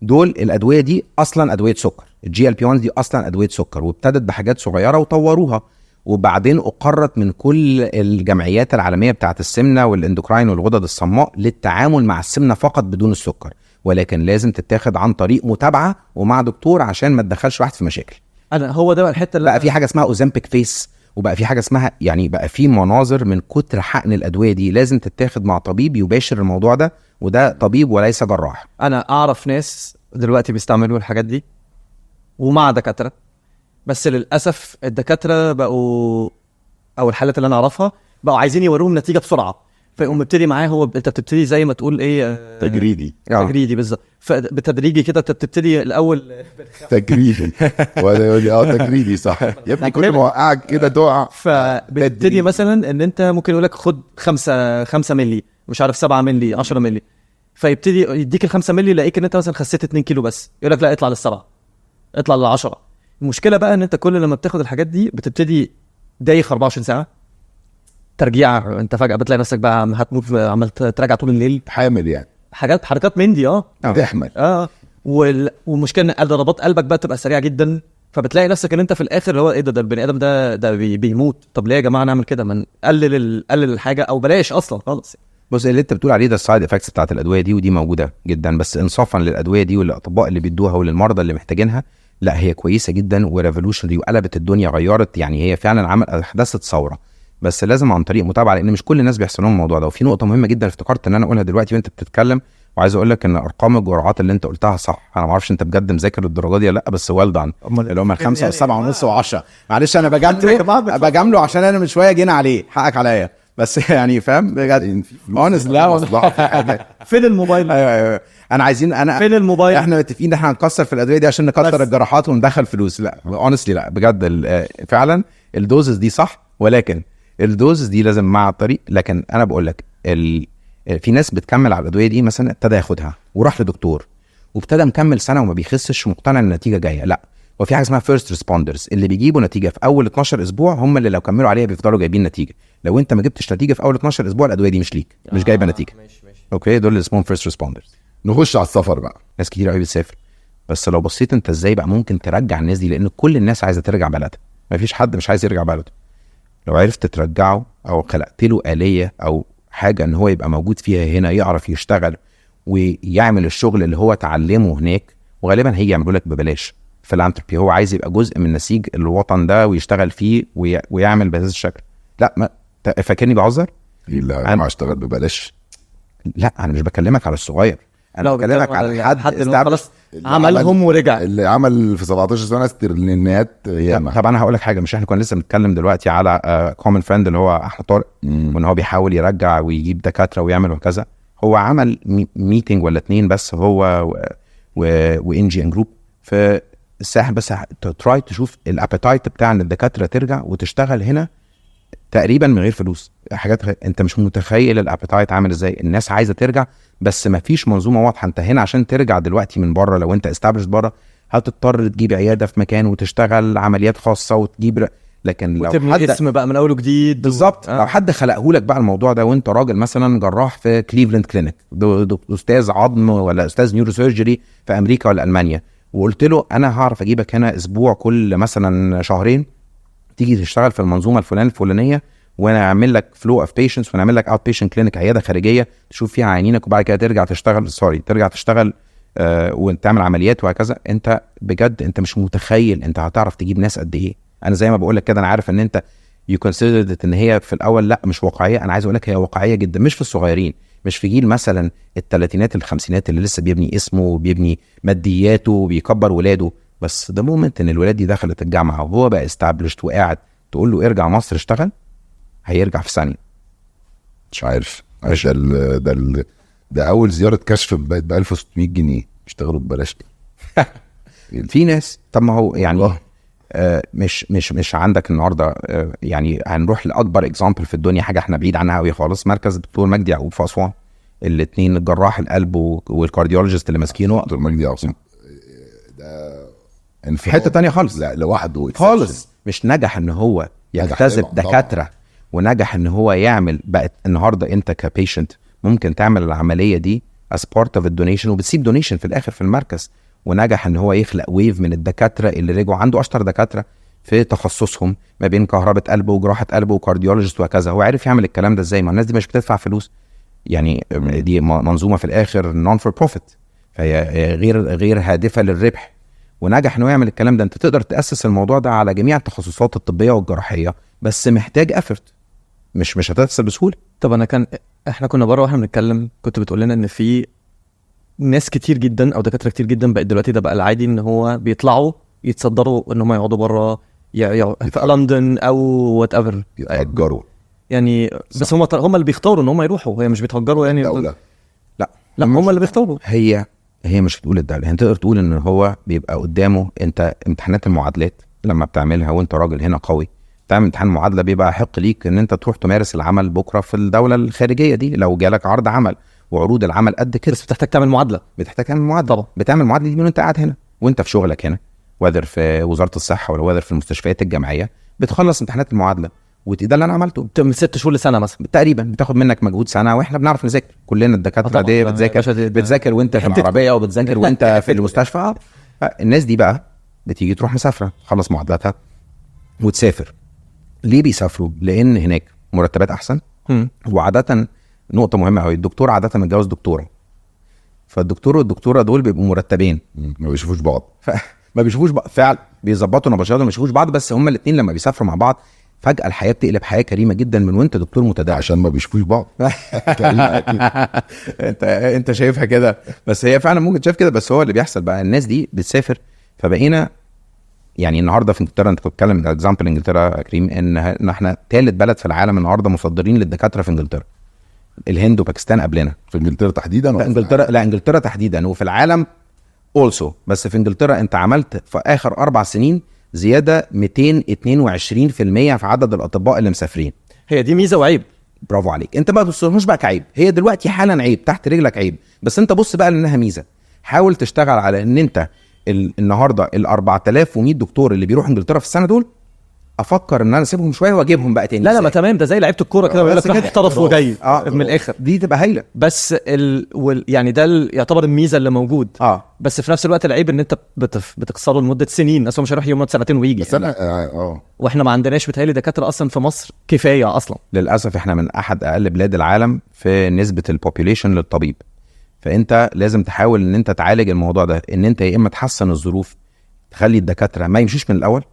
دول الادويه دي اصلا ادويه سكر. الجي ال بي 1 دي اصلا ادويه سكر، وابتدت بحاجات صغيره وطوروها، وبعدين اقرت من كل الجمعيات العالميه بتاعه السمنه والاندوكراين والغدد الصماء للتعامل مع السمنه فقط بدون السكر، ولكن لازم تتاخد عن طريق متابعه ومع دكتور عشان ما تدخلش واحد في مشاكل. انا هو ده الحته اللي بقى في حاجه اسمها اوزامبيك فيس، وبقى في حاجه اسمها يعني بقى في مناظر من كتر حقن الادويه دي لازم تتاخد مع طبيب يباشر الموضوع ده، وده طبيب وليس جراح. انا اعرف ناس دلوقتي بيستعملوا الحاجات دي ومع دكاتره، بس للاسف الدكاتره بقوا او الحالات اللي انا اعرفها بقوا عايزين يوروهم نتيجه بسرعه، فيقوم مبتدي معاه هو انت بتبتدي زي ما تقول ايه تجريدي بالظبط. فبتدريجي كده بتبتدي الاول تجريدي ولا يقول لي تجريدي صح يا ابني كل ما وقعك كده تقع. فبتبتدي مثلا ان انت ممكن يقول لك خد 5 مللي مش عارف 7 مللي 10 مللي، فيبتدي يديك ال5 مللي يلاقيك ان انت مثلا خسيت 2 كيلو بس، يقول لك لا اطلع لل7 اطلع لل10. المشكله بقى ان انت كل لما بتاخد الحاجات دي بتبتدي دايخ 24 ساعه ترجيع، انت فجاه بتلاقي نفسك بقى هتموت عملت تراجع طول الليل حامل يعني حركات من دي تحمل والمشكله ان ضربات قلبك بقى تبقى سريعه جدا، فبتلاقي نفسك ان انت في الاخر اللي هو ايه ده البني ادم ده بيموت. طب ليه يا جماعه نعمل كده؟ ما نقلل الحاجه او بلاش اصلا خالص. بص اللي انت بتقول عليه ده السايد افكتس بتاعت الادويه دي، ودي موجوده جدا، بس انصافا للادويه دي والاطباء اللي بيدوها وللمرضى اللي محتاجينها، لا هي كويسه جدا وريفولوشنري وقلبت الدنيا، غيرت يعني هي فعلا احدثت ثوره، بس لازم عن طريق متابعه لان مش كل الناس بيحصل لهم الموضوع ده. وفي نقطه مهمه جدا افتكرت ان انا اقولها دلوقتي وانت بتتكلم، وعايز اقول لك ان ارقام الجرعات اللي انت قلتها صح. انا ما اعرفش انت بجد مذاكر للدرجه دي ولا لا، بس ويل دان اللي هم 5 و7 ونص و10. معلش انا بجامله عشان انا من شويه جينا عليه، حقك عليا بس يعني فاهم بجد اونست. لا فين الموبايل؟ ايوه انا عايزين فين الموبايل؟ احنا متفقين ان احنا هنكسر في الادويه دي عشان نكسر الجراحات وندخل فلوس. لا اونستلي لا بجد فعلا الدوزز دي صح، ولكن الدوزز دي لازم مع الطريق. لكن انا بقول لك في ناس بتكمل على الادويه دي مثلا ابتدى ياخدها وراح لدكتور وابتدى مكمل سنه وما بيخسش ومقتنع ان النتيجه جايه. لا وفي حاجه اسمها فيرست ريسبوندرز اللي بيجيبوا نتيجه في اول 12 اسبوع، هم اللي لو كملوا عليها بيفضلوا جايبين نتيجه. لو انت ما جبتش نتيجه في اول 12 اسبوع الادويه دي مش ليك، مش جايبه نتيجه. ماشي. اوكي دول اللي اسمهم فيرست ريسبوندرز. نخش على السفر بقى. ناس كتير قوي بتسافر، بس لو بصيت انت ازاي بقى ممكن ترجع الناس دي، لان كل الناس عايزه ترجع بلدها، مفيش حد مش عايز يرجع بلده. لو عرفت ترجعه او خلقت له آلية او حاجه ان هو يبقى موجود فيها هنا، يعرف يشتغل ويعمل الشغل اللي هو اتعلمه هناك، وغالبا هيجي يعملوا لك ببلاش. فالانتربي هو عايز يبقى جزء من نسيج الوطن ده ويشتغل فيه ويعمل بهذا الشكل. لا ما فاكرني بعذر؟ لا انا اشتغل ببلاش. لا انا مش بكلمك على الصغير، انا بكلمك على حد خلاص عملهم ورجع، اللي عمل في 17 سنه استرلينات. طب انا هقول لك حاجه، مش احنا كنا لسه بنتكلم دلوقتي على كومن فريند اللي هو احمد طارق، وان هو بيحاول يرجع ويجيب دكاتره ويعمل وكذا. هو عمل ميتنج ولا 2 بس هو وانجي ان جروب في الساحل، بس تراي تشوف الابيتايت بتاع ان الدكاتره ترجع وتشتغل هنا تقريبا من غير فلوس. حاجات انت مش متخيل الابيتايت عامل ازاي، الناس عايزه ترجع بس ما فيش منظومه واضحه. انت هنا عشان ترجع دلوقتي من بره، لو انت استابلش بره هتضطر تجيب عياده في مكان وتشتغل عمليات خاصه وتجيب، لكن لو وتبني حد اسم بقى من اول وجديد بالظبط لو حد خلقهولك بقى الموضوع ده، وانت راجل مثلا جراح في كليفلاند كلينيك، استاذ عظم ولا استاذ نيوروسيرجري في امريكا ولا المانيا، وقلت له انا هعرف اجيبك هنا اسبوع كل مثلا شهرين تيجي تشتغل في المنظومه الفلانيه وانا اعمل لك فلو اوف بيشنتس ونعمل لك اوت بيشنت كلينيك، عياده خارجيه تشوف فيها عيانينك وبعد كده ترجع تشتغل وتعمل عمليات وهكذا. انت بجد انت مش متخيل انت هتعرف تجيب ناس قد ايه. انا زي ما بقول لك كده، انا عارف ان انت يو كونسيدرد ان هي في الاول لا مش واقعيه، انا عايز اقول لك هي واقعيه جدا، مش في الصغيرين، مش في جيل مثلا الثلاثينات الخمسينات اللي لسه بيبني اسمه وبيبني مادياته وبيكبر ولاده، بس ده مومنت ان الولاد دي دخلت الجامعه وهو بقى استابلشت وقاعد تقول له ارجع مصر اشتغل، هيرجع في ثانيه. مش عارف ده اول زياره كشف بقت ب 1600 جنيه اشتغلوا ببلاش. في ناس، طب ما هو يعني مش عندك النهارده يعني هنروح لاكبر اكزامبل في الدنيا، حاجه احنا بعيد عنها قوي خالص، مركز الدكتور مجدي يعقوب في اسوان. الاثنين الجراح القلب والكارديولوجيست اللي ماسكينه دكتور مجدي يعقوب ده في حته تانية خالص، لا لوحده خالص. مش نجح ان هو يجتذب دكاتره، ونجح ان هو يعمل، بقت النهارده انت كبيشنت ممكن تعمل العمليه دي as part of a donation وبتسيب دونيشن في الاخر في المركز، ونجح ان هو يخلق ويف من الدكاتره اللي رجعوا عنده اشطر دكاتره في تخصصهم ما بين كهرباء قلب وجراحه قلب وكارديولوجيست وهكذا. هو عارف يعمل الكلام ده ازاي؟ ما الناس دي مش بتدفع فلوس، يعني دي منظومه في الاخر نون فور بروفيت، فهي غير هادفه للربح، ونجح انه يعمل الكلام ده. انت تقدر تاسس الموضوع ده على جميع التخصصات الطبيه والجراحيه، بس محتاج افرت، مش هتحصل بسهوله. طب احنا كنا بره واحنا بنتكلم، كنت بتقول لنا ان في ناس كتير جدا او دكاتره كتير جدا بقت دلوقتي ده بقى العادي ان هو بيطلعوا يتصدروا ان هم يقعدوا بره في لندن او وات ايفر يتأجروا يعني صح. بس هم اللي بيختاروا ان هم يروحوا، هي مش بيتهجروا يعني الدولة. لا هم اللي بيختاروا. هي مش بتقول الدولة، يعني تقدر تقول ان هو بيبقى قدامه انت امتحانات المعادلات لما بتعملها وانت راجل هنا قوي، تعمل امتحان معادله بيبقى حق ليك ان انت تروح تمارس العمل بكره في الدوله الخارجيه دي لو جالك عرض عمل، وعروض العمل قد كده، بس بتحتاج تعمل معادله. طبعا بتعمل معادله دي وانت قاعد هنا وانت في شغلك هنا، وذر في وزاره الصحه ولا وذر في المستشفيات الجامعيه، بتخلص امتحانات المعادله، وده اللي انا عملته من 6 شهور لسنه مثلا تقريبا، بتاخد منك مجهود سنه، واحنا بنعرف نذاكر كلنا الدكاتره دي بتذاكر وانت في العربيه وبتذاكر وانت في المستشفى. الناس دي بقى بتيجي تروح مسافره تخلص معادلاتها وتسافر. ليه بيسافروا؟ لان هناك مرتبات احسن، وعاده نقطه مهمه قوي، الدكتور عاده متجوز دكتوره، فالدكتور والدكتوره دول بيبقوا مرتبين ما بيشوفوش بعض، ما بيشوفوش بعض فعلا، بيظبطوا نبشاتهم ما بيشوفوش بعض، بس هما الاثنين لما بيسافروا مع بعض فجاه الحياه بتقلب حياه كريمه جدا من وانت دكتور متداعي عشان ما بيشوفوش بعض. انت شايفها كده، بس هي فعلا ممكن تشاف كده، بس هو اللي بيحصل بقى الناس دي بتسافر. فبقينا يعني النهارده في انجلترا، انت كنت بتتكلم اكزامبل انجلترا يا كريم، ان احنا ثالث بلد في العالم النهارده مصدرين للدكاتره في انجلترا، الهند وباكستان قبلنا. في انجلترا تحديدا؟ لا انجلترا تحديدا، وفي العالم also، بس في انجلترا انت عملت في اخر 4 سنين زياده 222% في عدد الاطباء اللي مسافرين. هي دي ميزه وعيب. برافو عليك، انت بقى مش بقى كعيب، هي دلوقتي حالا عيب تحت رجلك عيب، بس انت بص بقى لانها ميزه. حاول تشتغل على ان انت النهارده ال 4100 دكتور اللي بيروحوا انجلترا في السنه دول، افكر ان انا اسيبهم شويه واجيبهم بقى تاني. لا ما تمام، ده زي لعيبه الكوره كده بيقول لك احترف وجاي من الاخر، دي تبقى هايله. بس يعني ده يعتبر الميزه اللي موجود. بس في نفس الوقت العيب ان انت بتخسره لمده سنين، اصلا مش هيروح يوم 2 ويجي. بس انا واحنا ما عندناش بتهيألي دكاتره اصلا في مصر كفايه اصلا. للاسف احنا من احد اقل بلاد العالم في نسبه البوبوليشن للطبيب، فانت لازم تحاول ان انت تعالج الموضوع ده، ان انت يا اما تحسن الظروف تخلي الدكاتره ما يمشيش من الاول،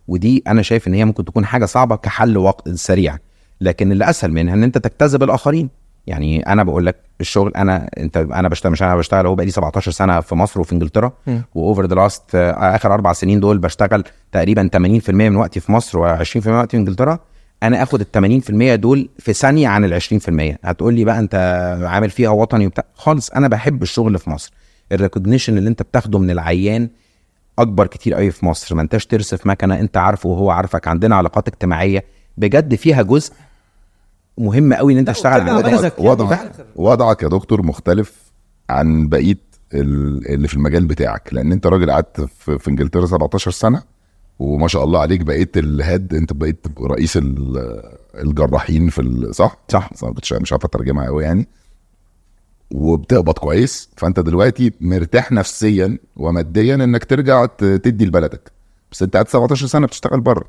ودي انا شايف ان هي ممكن تكون حاجه صعبه كحل وقت سريع، لكن اللي اسهل منها ان انت تجتذب الاخرين. يعني انا بقول لك الشغل، انا بشتغل اهو بقى لي 17 سنه في مصر وفي انجلترا، واوفر ذا لاست اخر 4 سنين دول بشتغل تقريبا 80% من وقتي في مصر و20% من وقتي في انجلترا. انا اخد ال 80% دول في ثانيه عن ال 20%. هتقول لي بقى انت عامل فيها وطني وبتاع، خالص انا بحب الشغل في مصر. الريكوجنيشن اللي انت بتاخده من العيان اكبر كتير قوي في مصر، ما انتش ترسف مكنه، انت عارفه وهو عارفك، عندنا علاقات اجتماعيه بجد فيها جزء مهم قوي ان انت تشتغل على وضعك يا دكتور مختلف عن بقيه اللي في المجال بتاعك، لان انت راجل قعدت في انجلترا 17 سنه وما شاء الله عليك بقيت الهيد، انت بقيت رئيس الجراحين في صح مش عارف اترجمها قوي يعني، وبتقبض كويس. فانت دلوقتي مرتاح نفسيا وماديا انك ترجع تدي لبلدك، بس انت قعدت 17 سنه بتشتغل بره.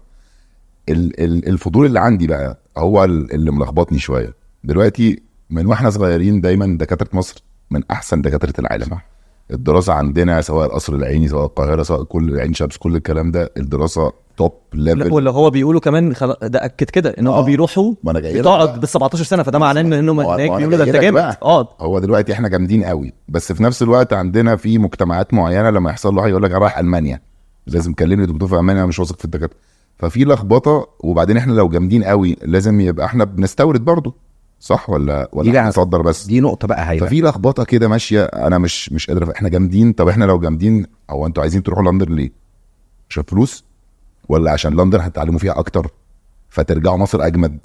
الفضول اللي عندي بقى هو اللي ملخبطني شويه دلوقتي. من واحنا صغيرين دايما دكاتره مصر من احسن دكاتره العالم. صح. الدراسه عندنا سواء القصر العيني سواء القاهره سواء كل عين شمس كل الكلام ده الدراسه توب ليفل. واللي هو بيقولوا كمان ده اكد كده ان هم بيروحوا بتقعد بال 17 سنه، فده معناه انهم هناك بيقولوا ده انت جامد. هو دلوقتي احنا جامدين قوي، بس في نفس الوقت عندنا في مجتمعات معينه لما يحصل له يقول لك انا رايح المانيا لازم كلمني دكتور في المانيا مش واثق في الدكاتره، ففي لخبطه. وبعدين احنا لو جامدين قوي لازم يبقى احنا بنستورد برضو، صح ولا نصدر بس؟ دي نقطه بقى هايله. ففي لخبطه كده ماشيه، انا مش قادر. احنا جامدين، طب احنا لو جامدين او انتوا عايزين تروحوا لندن ليه؟ عشان فلوس ولا عشان لندن هتتعلموا فيها اكتر فترجعوا مصر اجمد؟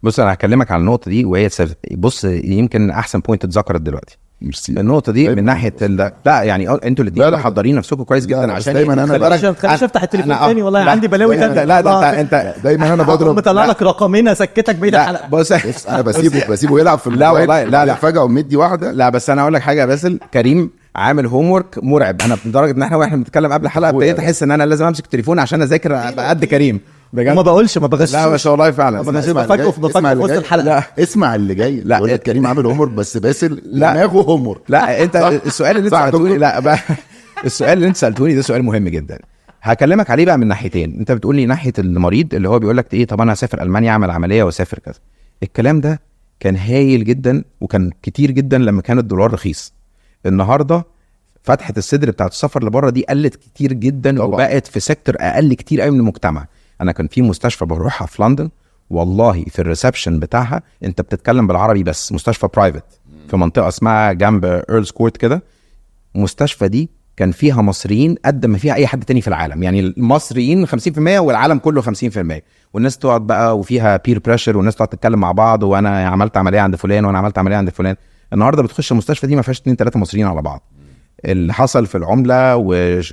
بص انا هكلمك على النقطه دي وهي بص يمكن احسن بوينت اتذكرت دلوقتي. النقطه دي من ناحيه لا يعني انتوا الاثنين محضرين نفسكم كويس جدا عشان دايما انا خليش افتح التليفون تاني والله عندي بلاوي تانية. لا انت دايما انا بضرب مطلع لك رقمين اسكتك بين الحلقه. بص انا بسيبه يلعب في لا والله لا فجاه ومدي واحده. لا بس انا اقول لك حاجه يا باسل، كريم عامل هوم ورك مرعب. انا لدرجه ان واحنا بنتكلم قبل الحلقه ابتديت احس ان انا لازم امسك التليفون عشان اذاكر قد كريم بجد. ما بقولش ما بغش. لا ما شاء الله فعلا. بفاجئه في وسط الحلقه. اسمع اللي جاي. لا يقول لك كريم عامل هوم ورك بس باسل دماغه هوم ورك. لا انت السؤال اللي انت سالتوني لا بقى السؤال اللي انت سالتوني ده سؤال مهم جدا هكلمك عليه بقى من ناحيتين. انت بتقول لي ناحيه المريض اللي هو بيقول لك ايه طب انا هسافر المانيا اعمل عمليه واسافر كذا. الكلام ده كان هايل جدا وكان كتير جدا لما كان الدولار رخيص. النهارده فتحه الصدر بتاعت السفر لبره دي قلت كتير جدا طبعا. وبقت في سيكتور اقل كتير قوي من المجتمع. انا كان في مستشفى بروحها في لندن والله في الريسبشن بتاعها انت بتتكلم بالعربي بس، مستشفى برايفت في منطقه اسمها جنب ايرلز كورت كده. المستشفى دي كان فيها مصريين قد ما فيها اي حد تاني في العالم، يعني المصريين 50% والعالم كله 50%، والناس تقعد بقى وفيها بير بريشر والناس تقعد تتكلم مع بعض وانا عملت عمليه عند فلان وانا عملت عمليه عند فلان. النهارده بتخش المستشفى دي ما فيهاش 2-3 مصريين على بعض. اللي حصل في العمله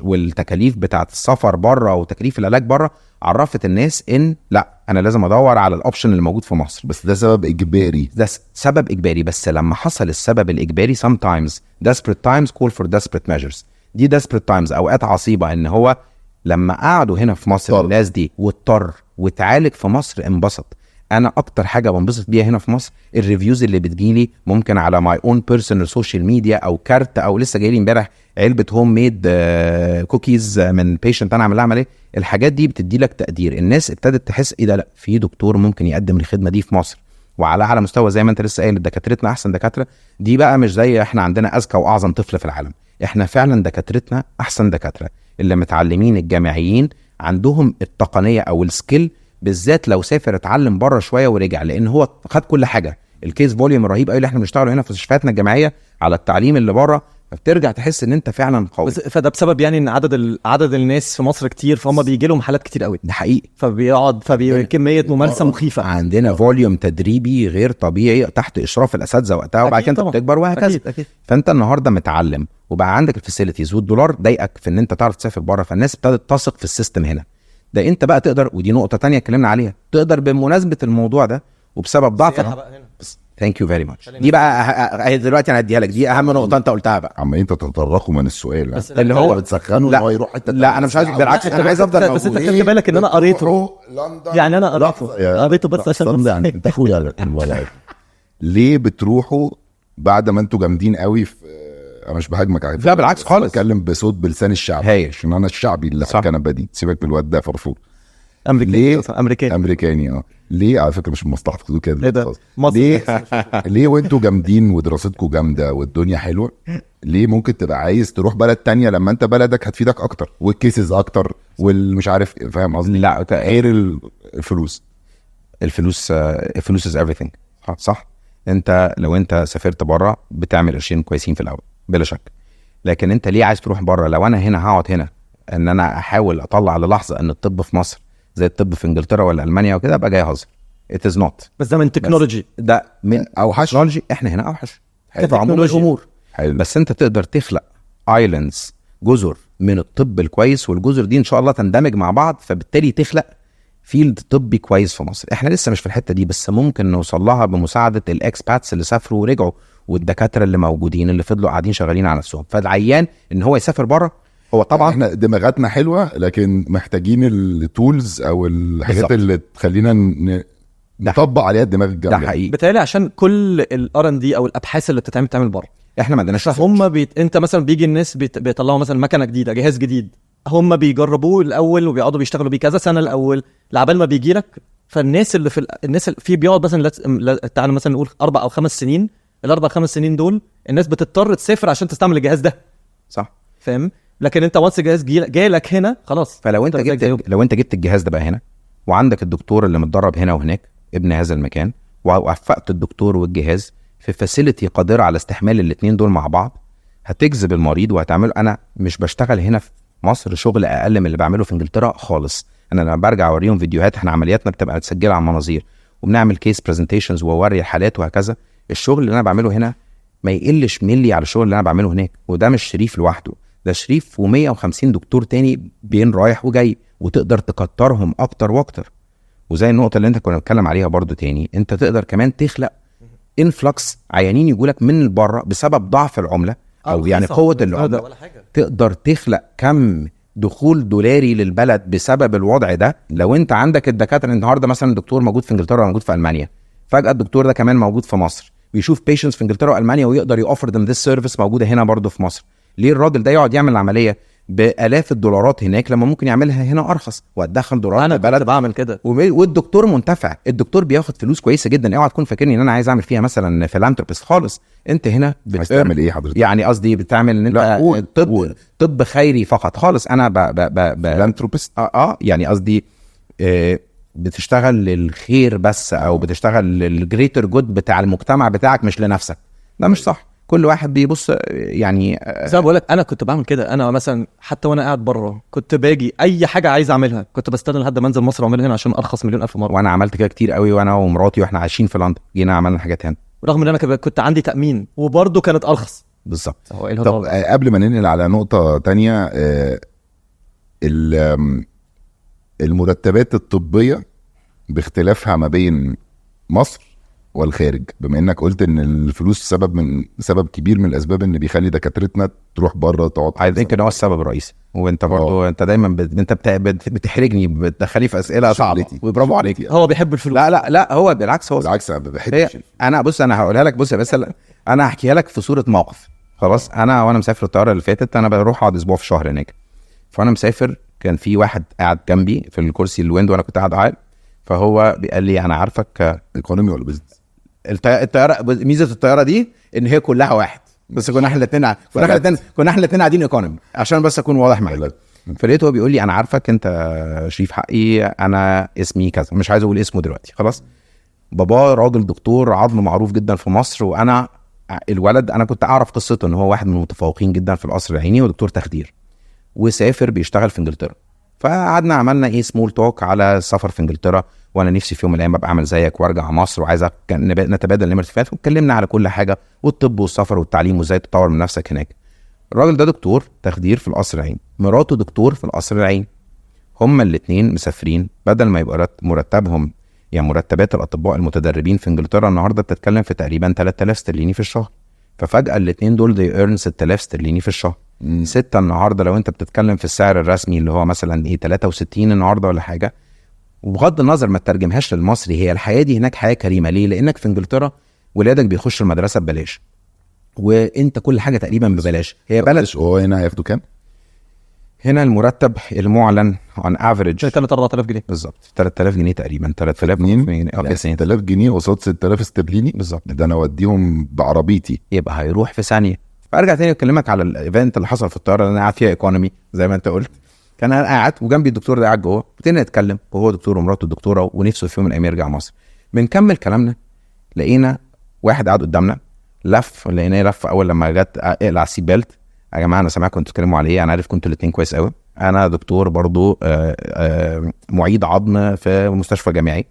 والتكاليف بتاعه السفر بره وتكاليف العلاج بره عرفت الناس ان لا انا لازم ادور على الاوبشن اللي موجود في مصر. بس ده سبب اجباري. ده سبب اجباري، بس لما حصل السبب الاجباري sometimes desperate times call for desperate measures. دي desperate times اوقات عصيبه. ان هو لما قعدوا هنا في مصر الناس دي واضطر وتعالج في مصر انبسط. انا اكتر حاجه بنبسط بيها هنا في مصر الريفيوز اللي بتجيلي ممكن على ماي اون بيرسونال سوشيال ميديا او كارت او لسه جاي لي امبارح علبه هوم ميد كوكيز من بيشنت انا عامل ايه. الحاجات دي بتدي لك تقدير. الناس ابتدت تحس ايه ده لا في دكتور ممكن يقدم الخدمه دي في مصر وعلى اعلى مستوى زي ما انت لسه قايل. دكاترتنا احسن دكاتره. دي بقى مش زي احنا عندنا اذكى واعظم طفل في العالم. احنا فعلا دكاترتنا احسن دكاتره اللي متعلمين الجامعيين عندهم التقنيه او السكيل، بالذات لو سافر اتعلم بره شويه ورجع لان هو خد كل حاجه. الكيس فوليوم الرهيب قوي اللي احنا بنشتغله هنا في مستشفياتنا الجامعيه على التعليم اللي بره، فبترجع تحس ان انت فعلا قوي. فده بسبب يعني ان عدد الناس في مصر كتير فهم بيجي لهم حالات كتير قوي. ده حقيقي. كميه ممارسه مخيفه. عندنا فوليوم تدريبي غير طبيعي تحت اشراف الاساتذه وقتها وبعد كده انت بتكبر وهكذا. أكيد. فانت النهارده متعلم وبقى عندك الفاسيلتيز والدولار ضايقك في ان انت تعرف تسافر بره، فالناس ابتدت تثق في السيستم هنا. ده انت بقى تقدر، ودي نقطه تانية اتكلمنا عليها، تقدر بمناسبه الموضوع ده وبسبب ضعفك. ثانك يو فيري ماتش. دي بقى دلوقتي انا هديها لك، دي اهم نقطه انت قلتها بقى. عمالين تتطرقوا من السؤال اللي هو بتسخنوا ان هو يروح حته. لا انا مش عايز، بالعكس انا عايز افضل بس انت خدت بالك ان انا قريته يعني انا قريته بس عشان يعني انت اخويا الولد. ليه بتروحوا بعد ما انتوا جامدين قوي في انا مش بهاجمك على لا بالعكس خالص، بتكلم بصوت بلسان الشعب عشان انا الشعبي اللي في الكنبه دي. سيبك بالواد ده فرفور امريكاني ليه على فكره مش مصلحتك تقول كده. ليه وانتوا جامدين ودراستكم جامده والدنيا حلوه ليه ممكن تبقى عايز تروح بلد تانية لما انت بلدك هتفيدك اكتر والكيسز اكتر والمش عارف فاهم قصدي؟ لا غير الفلوس is everything. صح. انت لو انت سافرت بره بتعمل قرشين كويسين في الاول بلا شك، لكن انت ليه عايز تروح بره؟ لو انا هنا هقعد هنا ان انا احاول اطلع للحظه ان الطب في مصر زي الطب في انجلترا ولا المانيا وكده ابقى جاي اهزر. it is not. بس ده من تكنولوجي، ده من اوحش تكنولوجي، احنا هنا اوحش في عموم كتكنولوجيا. الامور. حلو. بس انت تقدر تخلق ايلاندز، جزر من الطب الكويس، والجزر دي ان شاء الله تندمج مع بعض، فبالتالي تخلق فيلد طبي كويس في مصر. احنا لسه مش في الحته دي، بس ممكن نوصل لها بمساعده الاكسباتس اللي سافروا ورجعوا، والدكاتره اللي موجودين اللي فضلوا قاعدين شغالين على نفسهم. فالعيان ان هو يسافر بره، هو طبعا احنا دماغاتنا حلوه، لكن محتاجين التولز او الحاجات بالظبط. اللي تخلينا نطبق عليها الدماغ ده الجامده. حقيقي. بتهيألي عشان كل الار&دي او الابحاث اللي بتتعمل بره، احنا ما عندناش فهم انت مثلا بيجي الناس بيطلعوا مثلا مكنه جديده، جهاز جديد، هم بيجربوه الاول وبيقعدوا بيشتغلوا بيه كذا سنه الاول لعبال ما بيجي لك. فالناس اللي الناس اللي في بيقعد مثلا تعالى مثلا نقول 4 أو 5 سنين. الاربع 5 سنين دول الناس بتضطر تسافر عشان تستعمل الجهاز ده، صح. فاهم؟ لكن انت وانس الجهاز جاي لك هنا خلاص. فلو انت زيك زيه. لو انت جبت الجهاز ده بقى هنا، وعندك الدكتور اللي متدرب هنا وهناك ابن هذا المكان، ووفقت الدكتور والجهاز في فاسيلتي قادره على استحمال الاثنين دول مع بعض، هتجذب المريض وهتعمله. انا مش بشتغل هنا في مصر شغل اقل من اللي بعمله في انجلترا خالص. انا لما برجع اوريهم فيديوهات، احنا عملياتنا بتبقى متسجله على مناظير وبنعمل كيس برزنتيشنز واوري الحالات وهكذا. الشغل اللي انا بعمله هنا ما يقلش ملي على الشغل اللي انا بعمله هناك. وده مش شريف لوحده، ده شريف و150 دكتور تاني بين رايح وجاي، وتقدر تكترهم اكتر واكتر. وزي النقطه اللي انت كنا بنتكلم عليها برضو تاني، انت تقدر كمان تخلق انفلكس عيانين يجولك من بره بسبب ضعف العمله او يعني قوه العمله. تقدر تخلق كم دخول دولاري للبلد بسبب الوضع ده. لو انت عندك الدكاتره النهارده، مثلا الدكتور موجود في انجلترا وموجود في المانيا، فجاه الدكتور ده كمان موجود في مصر، بيشوف بيشنتس في انجلترا والمانيا ويقدر يوفر ذم ذس سيرفيس موجوده هنا برضو في مصر. ليه الراجل ده يقعد يعمل العمليه بالاف الدولارات هناك لما ممكن يعملها هنا ارخص، وهتدخل دولارات انا البلد؟ كنت بعمل كده. والدكتور منتفع، الدكتور بياخد فلوس كويسه جدا. اوعى تكون فاكرني ان انا عايز اعمل فيها مثلا فيلانثروبيست خالص. انت هنا عايز تعمل ايه حضرتك؟ يعني قصدي بتعمل ان انت طب خيري فقط خالص. انا فيلانثروبيست. يعني قصدي بتشتغل للخير بس، او بتشتغل للجريتر جود بتاع المجتمع بتاعك مش لنفسك. ده مش صح. كل واحد بيبص يعني زي ما بقول لك انا كنت بعمل كده. انا مثلا حتى وانا قاعد بره كنت باجي اي حاجه عايز اعملها كنت بستنى لحد ما انزل مصر واعملها هنا عشان ارخص مليون الف مره. وانا عملت كده كتير قوي، وانا ومراتي واحنا عايشين في لندن جينا عملنا حاجات هنا، رغم ان انا كنت عندي تامين وبرده كانت ارخص. بالظبط. هو ايه طب قبل ما ننقل على نقطه تانية، المرتبات الطبيه باختلافها ما بين مصر والخارج، بما انك قلت ان الفلوس سبب كبير من الاسباب اللي بيخلي دكاترتنا تروح بره تقعد. عايز يمكن هو السبب الرئيسي. وانت برضو انت دايما انت بتحرجني، بتدخلي في اسئله صعبه، وبرافو عليك. هو بيحب الفلوس. لا هو بالعكس. هو بالعكس انا ما بحبش. انا بص، انا هقولها لك. بص يا بس، انا هحكيها لك في صوره موقف. خلاص، وانا مسافر الطياره اللي فاتت، انا بروح اقعد اسبوع في شهر هناك. فانا مسافر، كان في واحد قاعد جنبي في الكرسي الويندو وانا كنت قاعد، فهو قال لي انا عارفك. ايكونومي ولا بيزنس؟ الطياره، ميزه الطياره دي ان هي كلها واحد، بس كنا احنا الاثنين قاعدين ايكونومي، عشان بس اكون واضح معاك. فلقيته هو بيقول لي انا عارفك انت شريف حقي، انا اسمي كذا، مش عايز اقول اسمه دلوقتي. خلاص، بابا راجل دكتور عظم معروف جدا في مصر، وانا الولد انا كنت اعرف قصته ان هو واحد من المتفوقين جدا في القصر العيني ودكتور تخدير، وسافر بيشتغل في انجلترا. فقعدنا عملنا سمول توك على السفر في انجلترا، وانا نفسي في يوم من الايام ابقى اعمل زيك وارجع مصر، وعايز نتبادل نمر اتفاقات، واتكلمنا على كل حاجه، والطب والسفر والتعليم وازاي تطور من نفسك هناك. الراجل ده دكتور تخدير في القصر العيني، مراته دكتور في القصر العيني، هما الاثنين مسافرين. بدل ما يبقى مرتبهم، يعني مرتبات الاطباء المتدربين في انجلترا النهارده بتتكلم في تقريبا 3000 استرليني في الشهر، ففجاه الاثنين دول they earn 6000 استرليني في الشهر. 6 النهارده لو انت بتتكلم في السعر الرسمي اللي هو مثلا 63 النهارده ولا حاجه. وبغض النظر ما تترجمهاش للمصري، هي الحياه دي هناك حياه كريمه. ليه؟ لانك في انجلترا ولادك بيخشوا المدرسه ببلاش، وانت كل حاجه تقريبا ببلاش. هي بلد. هو هنا هياخدوا كام؟ هنا المرتب المعلن عن افريج 3-4000 جنيه بالظبط، 3000 جنيه تقريبا، 3000 جنيه 6000 جنيه قصاد 6000 استرليني بالظبط. ده انا اوديهم بعربيتي، يبقى هيروح في ثانيه. فارجع تاني اكلمك على الايفنت اللي حصل في الطياره اللي انا قاعد فيها ايكونومي زي ما انت قلت. كان انا قاعد وجنبي الدكتور ده قاعد جوه، ابتدينا نتكلم، وهو دكتور ومراته دكتوره، ونفسه في يوم من الايام يرجع مصر. بنكمل كلامنا، لقينا واحد قاعد قدامنا لقيناه لف اول لما جت اقلع السيت بيلت. يا جماعه انا سامعكم انتوا بتتكلموا على ايه، انا عارف كنتوا الاثنين كويس قوي، انا دكتور برضو معيد عظم في مستشفى جامعي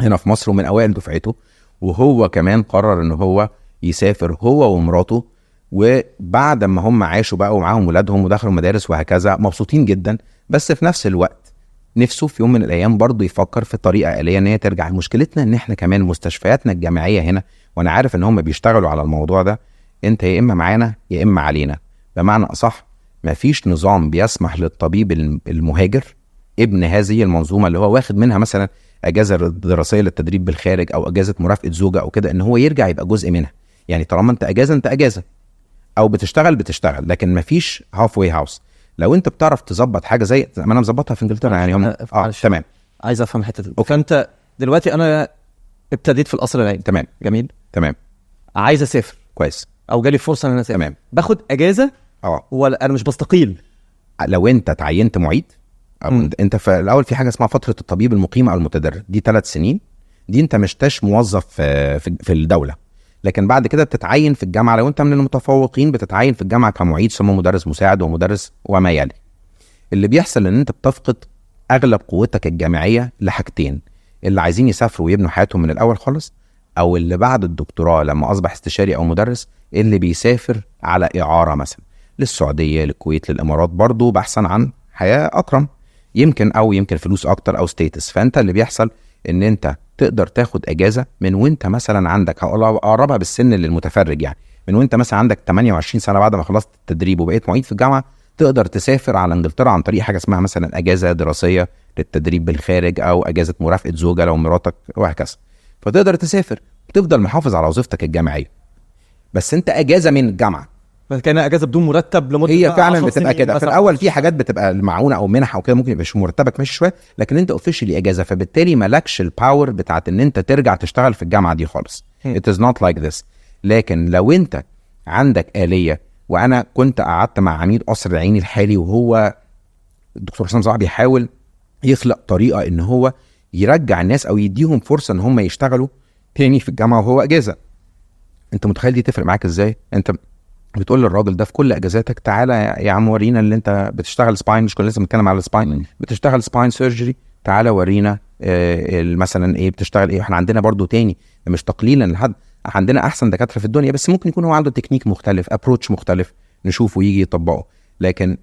هنا في مصر ومن اوائل دفعته، وهو كمان قرر ان هو يسافر هو ومراته، وبعد ما هم عاشوا بقى ومعاهم ولادهم ودخلوا مدارس وهكذا مبسوطين جدا، بس في نفس الوقت نفسه في يوم من الايام برضو يفكر في طريقه آلية ان هي ترجع. مشكلتنا ان احنا كمان مستشفياتنا الجامعيه هنا، وانا عارف ان هم بيشتغلوا على الموضوع ده، انت يا اما معانا يا اما علينا. بمعنى اصح مفيش نظام بيسمح للطبيب المهاجر ابن هذه المنظومه اللي هو واخد منها مثلا اجازه دراسيه للتدريب بالخارج او اجازه مرافقه زوجه او كده، ان هو يرجع يبقى جزء منها. يعني طالما انت اجازه انت اجازه، او بتشتغل، لكن مفيش هاف واي هاوس. لو انت بتعرف تظبط حاجه زي ما انا مظبطها في انجلترا يعني هم تمام. عايز افهم الحته دي. فانت دلوقتي انا ابتديت في القصر العيني، تمام جميل، تمام، عايز اسافر كويس، او جالي فرصه ان انا اسافر، تمام، باخد اجازه ولا انا مش بستقيل؟ لو انت تعينت معيد انت في الاول في حاجه اسمها فتره الطبيب المقيم او المتدرب، دي 3 سنين، دي انت مش موظف في الدوله، لكن بعد كده بتتعين في الجامعه. لو انت من المتفوقين بتتعين في الجامعه كمعيد ثم مدرس مساعد ومدرس وما يلي. اللي بيحصل ان انت بتفقد اغلب قوتك الجامعيه لحاجتين: اللي عايزين يسافروا ويبنوا حياتهم من الاول خالص، او اللي بعد الدكتوراه لما اصبح استشاري او مدرس اللي بيسافر على اعاره مثلا للسعوديه للكويت للامارات، برضو بحثا عن حياه اكرم يمكن فلوس اكتر او ستيتس. فانت اللي بيحصل ان انت تقدر تاخد اجازه من وانت مثلا عندك، اقربها بالسن للمتفرج، يعني من وانت مثلا عندك 28 سنه بعد ما خلصت التدريب وبقيت معيد في الجامعه، تقدر تسافر على انجلترا عن طريق حاجه اسمها مثلا اجازه دراسيه للتدريب بالخارج او اجازه مرافقه زوجه لو مراتك وهكذا. فتقدر تسافر وتفضل محافظ على وظيفتك الجامعيه، بس انت اجازه من الجامعه، كان اجازه بدون مرتب لمده. هي فعلا بتبقى كده في الاول. في حاجات بتبقى المعونه او منح او كده ممكن يبقى مرتبك ماشي شويه، لكن انت اوفيشلي اجازه، فبالتالي مالكش الباور بتاعت ان انت ترجع تشتغل في الجامعه دي خالص. it is not like this. لكن لو انت عندك آلية، وانا كنت قعدت مع عميد قصر العيني الحالي وهو الدكتور حسام صلاح بيحاول يخلق طريقه ان هو يرجع الناس او يديهم فرصه ان هم يشتغلوا تاني في الجامعه وهو اجازه. انت متخيل دي تفرق معاك ازاي؟ انت بتقول للراجل ده في كل اجازاتك تعالى يا عم ورينا اللي انت بتشتغل سباين، مش كنا لسه بنتكلم على السباين، بتشتغل سباين سيرجري، تعالى ورينا مثلا ايه بتشتغل ايه. احنا عندنا برضو تاني مش تقليلا لحد، عندنا احسن دكاتره في الدنيا، بس ممكن يكون هو عنده تكنيك مختلف، ابروتش مختلف، نشوفه يجي يطبقه. لكن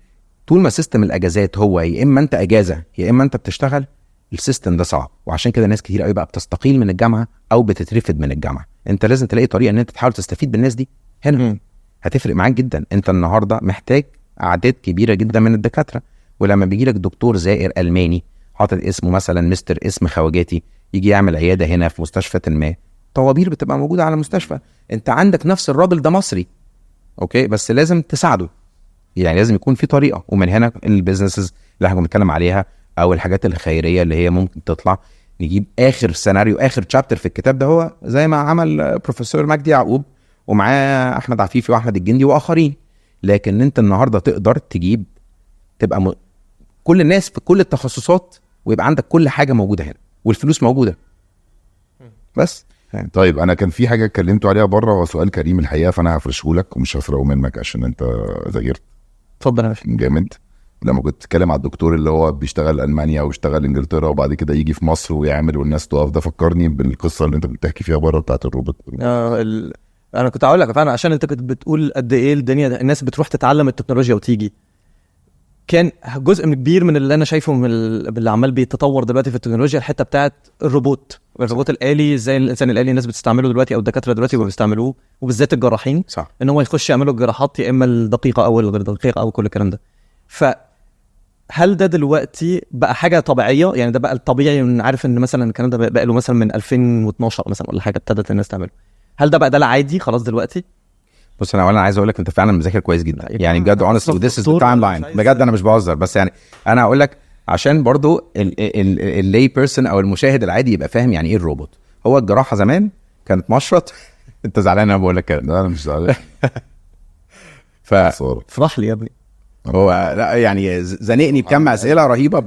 طول ما سيستم الاجازات هو يا اما انت اجازه يا اما انت بتشتغل، السيستم ده صعب. وعشان كده ناس كتير قوي بقى بتستقيل من الجامعه او بتترفد من الجامعه. انت لازم تلاقي طريقه ان انت تحاول تستفيد بالناس دي هنا. هتفرق معاك جدا. انت النهارده محتاج اعداد كبيره جدا من الدكاتره، ولما بيجي لك دكتور زائر الماني حاطط اسمه مثلا مستر اسم خواجاتي يجي يعمل عياده هنا في مستشفى ما، طوابير بتبقى موجوده على المستشفى. انت عندك نفس الراجل ده مصري اوكي، بس لازم تساعده، يعني لازم يكون في طريقه. ومن هنا البيزنسز اللي احنا بنتكلم عليها او الحاجات الخيريه اللي هي ممكن تطلع. نجيب اخر سيناريو اخر تشابتر في الكتاب ده هو زي ما عمل بروفيسور مجدي يعقوب ومعاه احمد عفيفي واحمد الجندي واخرين. لكن انت النهارده تقدر تجيب تبقى كل الناس في كل التخصصات ويبقى عندك كل حاجه موجوده هنا والفلوس موجوده بس. طيب انا كان في حاجه اتكلمتوا عليها بره، هو سؤال كريم الحقيقه، فانا هفرشه لك ومش هسرقه منك عشان انت ذاكرت. اتفضل يا باشا. جامد. لما كنت بتتكلم على الدكتور اللي هو بيشتغل المانيا واشتغل انجلترا وبعد كده يجي في مصر ويعمل والناس تقف، ده فكرني بالقصه اللي انت بتحكي فيها بره بتاعت الروبوت. انا كنت هقول لك فعلا عشان انت كنت بتقول قد ايه الدنيا الناس بتروح تتعلم التكنولوجيا وتيجي. كان جزء من كبير من اللي انا شايفه من اللي عمال بيتطور دلوقتي في التكنولوجيا الحته بتاعت الروبوت الالي، زي الانسان الالي الناس بتستعمله دلوقتي او الدكاتره دلوقتي بيستعملوه، وبالذات الجراحين صح، ان هو يخش يعملوا الجراحات يا اما الدقيقه او الغير دقيقه او كل الكلام ده. فهل ده دلوقتي بقى حاجه طبيعيه؟ يعني ده بقى الطبيعي؟ عارف ان مثلا الكلام ده بقى له مثلا من 2012 مثلا ولا حاجه ابتدت الناس تعمله. هل ده بقى ده العادي خلاص دلوقتي؟ بص انا اولا عايز اقول لك انت فعلا مذاكر كويس جدا يعني بجد honestly this is the timeline بجد انا مش بهزر. بس يعني انا هقول لك عشان برضو اللاي بيرسون او المشاهد العادي يبقى فاهم يعني ايه الروبوت. هو الجراحه زمان كانت مشرط انت زعلان انا بقول لك كده؟ لا انا مش زعلان. افرح لي يا ابني. هو لا يعني زنقني بكم اسئله رهيبه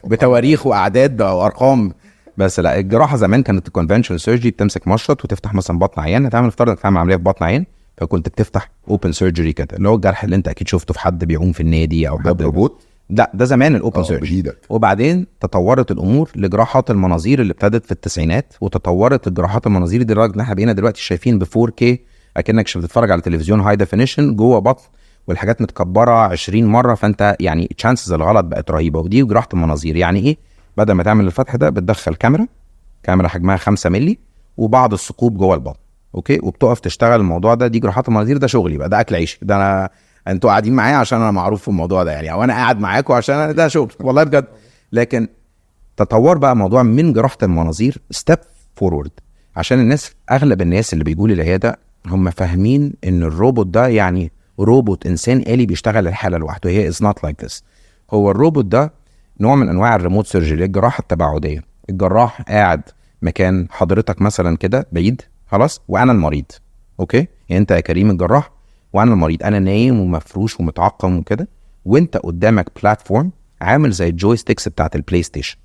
بتواريخ واعداد وارقام. بس لا الجراحه زمان كانت الكونفنشنال سيرجري، بتمسك مشرط وتفتح مثلا بطن عيان، هتعمل افترض انك تعمل عمليه في بطن عيان، فكنت بتفتح اوبن سيرجري كده اللي هو الجرح اللي انت اكيد شفته في حد بيعوم في النادي او حد روبوت. ده زمان الاوبن سيرجري. بايدك. وبعدين تطورت الامور لجراحات المناظير اللي ابتدت في التسعينات، وتطورت الجراحات المناظير دي لدرجه ان احنا بقينا دلوقتي شايفين ب 4K اكنك بتتفرج على تلفزيون هاي ديفينيشن جوه بطن، والحاجات متكبره 20 مره، فانت يعني تشانسز الغلط بقت رهيبه. ودي جراحه المناظير يعني ايه؟ بدل ما تعمل الفتح ده بتدخل كاميرا حجمها 5 مللي وبعض الثقوب جوه البطن، اوكي، وبتقف تشتغل الموضوع ده. دي جراحات المناظير، ده شغلي بقى، ده اكل عيشي، ده انا انتوا قاعدين معايا عشان انا معروف في الموضوع ده يعني، او انا قاعد معاكم عشان ده شغل والله بجد. لكن تطور بقى موضوع من جراحه المناظير ستيب فورورد، عشان الناس، اغلب الناس اللي بيجوا لي العياده هم فاهمين ان الروبوت ده يعني روبوت انسان آلي بيشتغل الحاله لوحده. هي از نوت لايك ذس. هو الروبوت ده نوع من انواع الريموت سيرجري، الجراحه التباعديه. الجراح قاعد مكان حضرتك مثلا كده بعيد خلاص، وانا المريض، اوكي، يعني انت يا كريم الجراح وانا المريض، انا نايم ومفروش ومتعقم وكده، وانت قدامك بلاتفورم عامل زي الجويستيكس بتاعت البلاي ستيشن،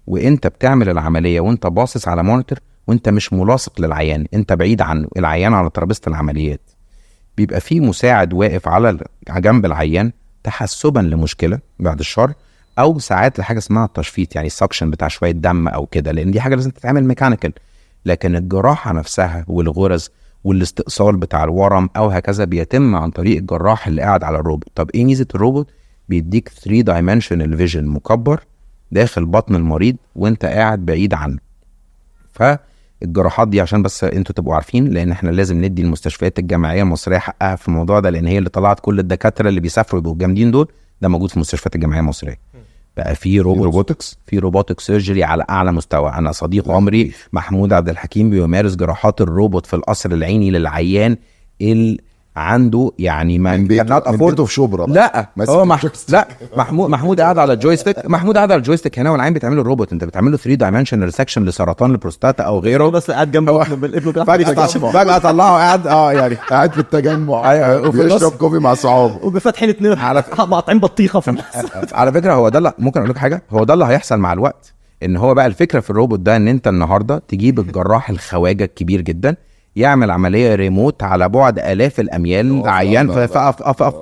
وانت بتعمل العمليه وانت باصص على مونيتور، وانت مش ملاصق للعيان، انت بعيد عنه، العيان على ترابيزه العمليات. بيبقى فيه مساعد واقف على جنب العيان تحسبا لمشكله بعد الشر، او ساعات لحاجه اسمها التشفيط، يعني السكشن بتاع شويه دم او كده، لان دي حاجه لازم تتعمل ميكانيكال. لكن الجراحه نفسها والغرز والاستئصال بتاع الورم او هكذا بيتم عن طريق الجراح اللي قاعد على الروبوت. طب ايه ميزه الروبوت؟ بيديك 3 دايمنشنال فيجن مكبر داخل بطن المريض وانت قاعد بعيد عنه. فالجراحات دي عشان بس انتوا تبقوا عارفين، لان احنا لازم ندي المستشفيات الجامعيه المصريه حقها في الموضوع ده، لان هي اللي طلعت كل الدكاتره اللي بيسافروا يبقوا جامدين دول، ده موجود في المستشفيات الجامعيه المصريه. بقى في روبوتكس، في روبوتك سيرجري على اعلى مستوى. انا صديق عمري محمود عبد الحكيم بيمارس جراحات الروبوت في القصر العيني للعيان اللي عنده يعني ما من بيته في شبرا. لا هو لا محمود قاعد على الجويستيك، محمود قاعد على الجويستيك هنا، والعين بتعمل له الروبوت. انت بتعمل له 3 دايمنشن ريسكشن لسرطان البروستاتا او غيره، بس قاعد جنبه بالابن فجأة طلعه قاعد يعني قاعد في التجمع وفي بيشرب كوفي مع صحابه وبفتحين 2 مقاطعين بطيخه في على فكره هو ده اللي ممكن اقول لك حاجه، هو ده اللي هيحصل مع الوقت. ان هو بقى الفكره في الروبوت ده ان انت النهارده تجيب الجراح الخواجه الكبير جدا يعمل عمليه ريموت على بعد الاف الاميال عيان.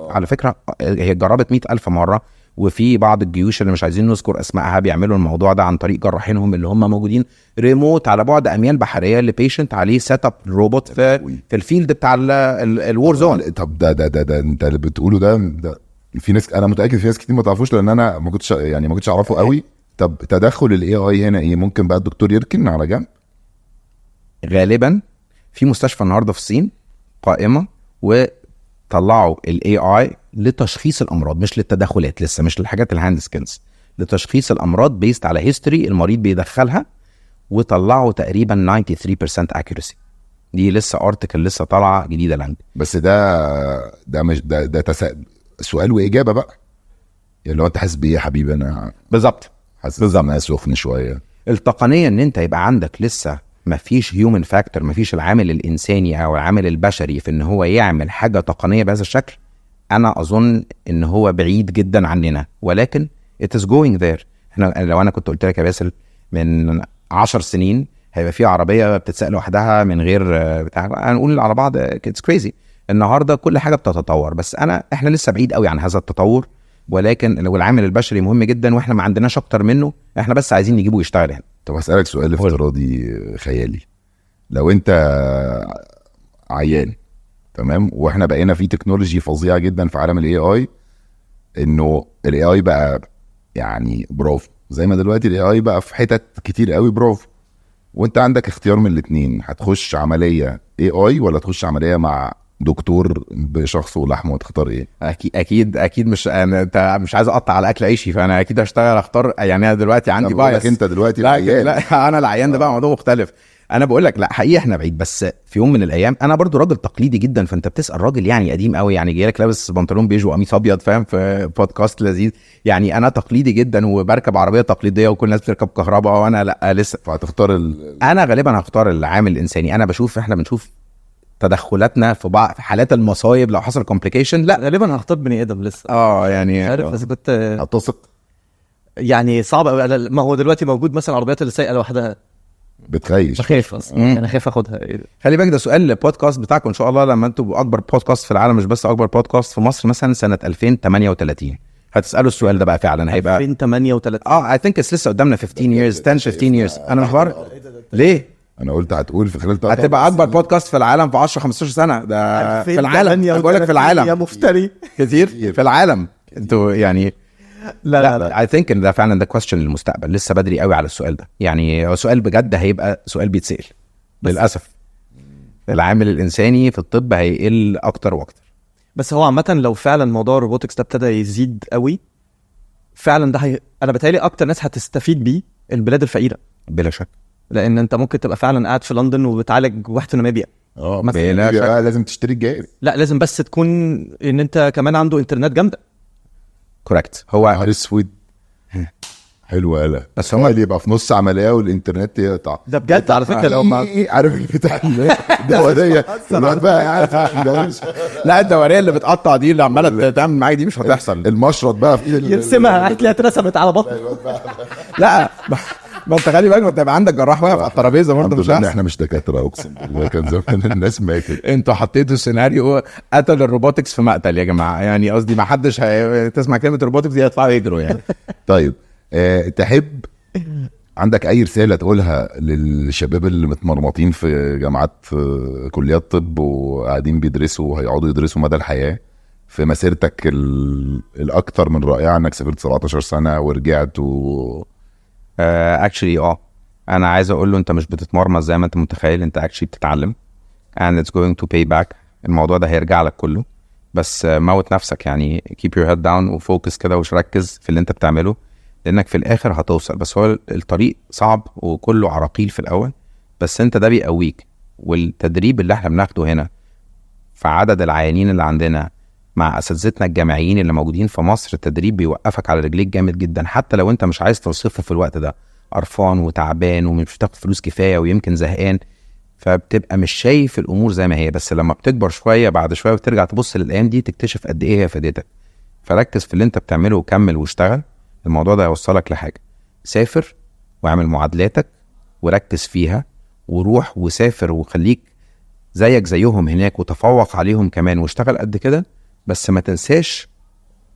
على فكره هي جربت 100,000 مره، وفي بعض الجيوش اللي مش عايزين نذكر اسمائها بيعملوا الموضوع ده عن طريق جراحينهم اللي هم موجودين ريموت على بعد اميال بحريه لبيشنت عليه سيت اب روبوت في الفيلد بتاع الوور زون. طب ده انت اللي بتقوله ده في ناس، انا متاكد في ناس كتير ما تعرفوش، لان انا ما كنتش اعرفه قوي. طب تدخل الاي اي هنا ايه؟ ممكن بقى الدكتور يركن على جنب؟ غالبا في مستشفى النهارده في الصين قائمه وطلعوا الاي اي لتشخيص الامراض، مش للتدخلات لسه، مش للحاجات الهاند سكيلز، لتشخيص الامراض بيست على هيستوري المريض بيدخلها، وطلعوا تقريبا 93% accuracy. دي لسه ارتكل لسه طالعه جديده لانج. بس ده مش ده سؤال واجابه بقى، يعني لو انت حاسس بايه يا حبيبي؟ انا بالظبط حاسس ان انا سخن شويه. التقنيه ان انت يبقى عندك لسه مفيش هيومن فاكتور، مفيش العامل الانساني او العامل البشري في ان هو يعمل حاجه تقنيه بهذا الشكل، انا اظن ان هو بعيد جدا عننا، ولكن it is going there. احنا لو انا كنت قلت لك يا باسل من 10 سنين هيبقى في عربيه بتتساق لوحدها من غير بتاع، هنقول على بعض it's crazy. النهارده كل حاجه بتتطور، بس احنا لسه بعيد قوي عن هذا التطور، ولكن لو العامل البشري مهم جدا واحنا ما عندناش اكتر منه، احنا بس عايزين نجيبه يشتغل هنا. طب هسألك سؤال افتراضي خيالي، لو انت عيان تمام، واحنا بقينا في تكنولوجي فظيعه جدا في عالم الاي اي، انه الاي اي بقى يعني برافو، زي ما دلوقتي الاي اي بقى في حتت كتير قوي برافو، وانت عندك اختيار من الاثنين، هتخش عمليه اي اي ولا تخش عمليه مع دكتور بشخص ولحمه، وتختار ايه؟ اكيد مش انت مش عايز اقطع على اكل عيشي، فانا اكيد هشتغل اختار. يعني انا دلوقتي عندي بايس، انت دلوقتي لا انا العيان ده بقى موضوع مختلف. انا بقول لك لا حقيقه احنا بعيد، بس في يوم من الايام انا برضو راجل تقليدي جدا، فانت بتسال راجل يعني قديم قوي، يعني جاي لك لابس بنطلون بيج وقميص ابيض، فاهم، في بودكاست لذيذ. يعني انا تقليدي جدا وبركب عربيه تقليديه، وكل الناس بتركب كهرباء وانا لا لسه. فهتختار انا غالبا هختار العامل الانساني. انا بشوف احنا بنشوف تدخلاتنا في بعض في حالات المصايب لو حصل كومبليكيشن، لا غالبا هختار بني ادم لسه. يعني عارف، بس كنت هتثق يعني صعب قوي. ما هو دلوقتي موجود مثلا عربيات اللي سايقه لوحدها، بتخيش، بخاف اصلا، انا خايف اخدها. خلي بالك ده سؤال البودكاست بتاعكم ان شاء الله، لما انتوا اكبر بودكاست في العالم، مش بس اكبر بودكاست في مصر مثلا سنه 2038، هتساله السؤال ده بقى فعلا هيبقى 2038 I think it's لسه قدامنا 15 years 10 15 years. انا مش بعرف ليه انا قلت هتقول في خلال هتبقى اكبر بودكاست في العالم في 10 15 سنه ده في العالم. بقول لك في العالم يا مفتري كتير في العالم انتوا يعني. لا I think ان ده فعلا ده question للمستقبل. لسه بدري قوي على السؤال ده يعني. هو سؤال بجد هيبقى سؤال بيتسأل للاسف. العامل الانساني في الطب هيقل اكتر واكتر. بس هو عامه لو فعلا موضوع الروبوتكس ده ابتدى يزيد قوي فعلا ده انا بتهيألي اكتر ناس هتستفيد بيه البلاد الفقيره بلا شك. لان انت ممكن تبقى فعلا قاعد في لندن وبتعالج واحد في ناميبيا بلا شك. لازم تشتري الجهاز. لا لازم بس تكون ان انت كمان عنده انترنت جامده. كوركت. هو نهار اسود حلو قال بس هم اللي يبقى في نص عمليه والانترنت يقطع ده بجد على فكره لو ما عارف البتاع الدوريه بقى عارف لا الدوريه اللي بتقطع دي اللي عماله تعمل معاك دي مش هتحصل. المشرط بقى في ايد يرسمها هتلاقيها اترسمت على بطن. لا ما انت خلي بالك، ما انت يبقى عندك جراح واقف على الترابيزه برضه مش الحمد لله هيحصل. احنا مش دكاتره اقسم بالله كان زمان الناس ماتت. انتوا حطيتوا سيناريو قتل الروبوتكس في مقتل يا جماعه يعني. قصدي ما حدش تسمع كلمه روبوتكس دي هيطلعوا يجروا يعني. طيب تحب عندك اي رساله تقولها للشباب اللي متمرمطين في جامعات كليات طب وقاعدين بيدرسوا وهيقعدوا يدرسوا مدى الحياه في مسيرتك الاكثر من رائعه انك سافرت 17 سنه ورجعت actually انا عايز اقول له انت مش بتتمرمط زي ما انت متخيل. انت actually بتتعلم and it's going to pay back. الموضوع ده هيرجع لك كله. بس موت نفسك يعني. keep your head down وفوكس كده وركز في اللي انت بتعمله لانك في الاخر هتوصل. بس هو الطريق صعب وكله عراقيل في الاول بس انت ده بيقويك. والتدريب اللي احنا بناخده هنا في عدد العيانين اللي عندنا مع اساتذتنا الجامعيين اللي موجودين في مصر التدريب بيوقفك على رجليك جامد جدا. حتى لو انت مش عايز توصفه في الوقت ده قرفان وتعبان ومش بتاخد فلوس كفايه ويمكن زهقان فبتبقى مش شايف الامور زي ما هي. بس لما بتكبر شويه بعد شويه وترجع تبص للايام دي تكتشف قد ايه هي فادتك. فركز في اللي انت بتعمله وكمل واشتغل. الموضوع ده هيوصلك لحاجه. سافر واعمل معادلاتك وركز فيها وروح وسافر وخليك زيك زيهم هناك وتفوق عليهم كمان واشتغل قد كده. بس ما تنساش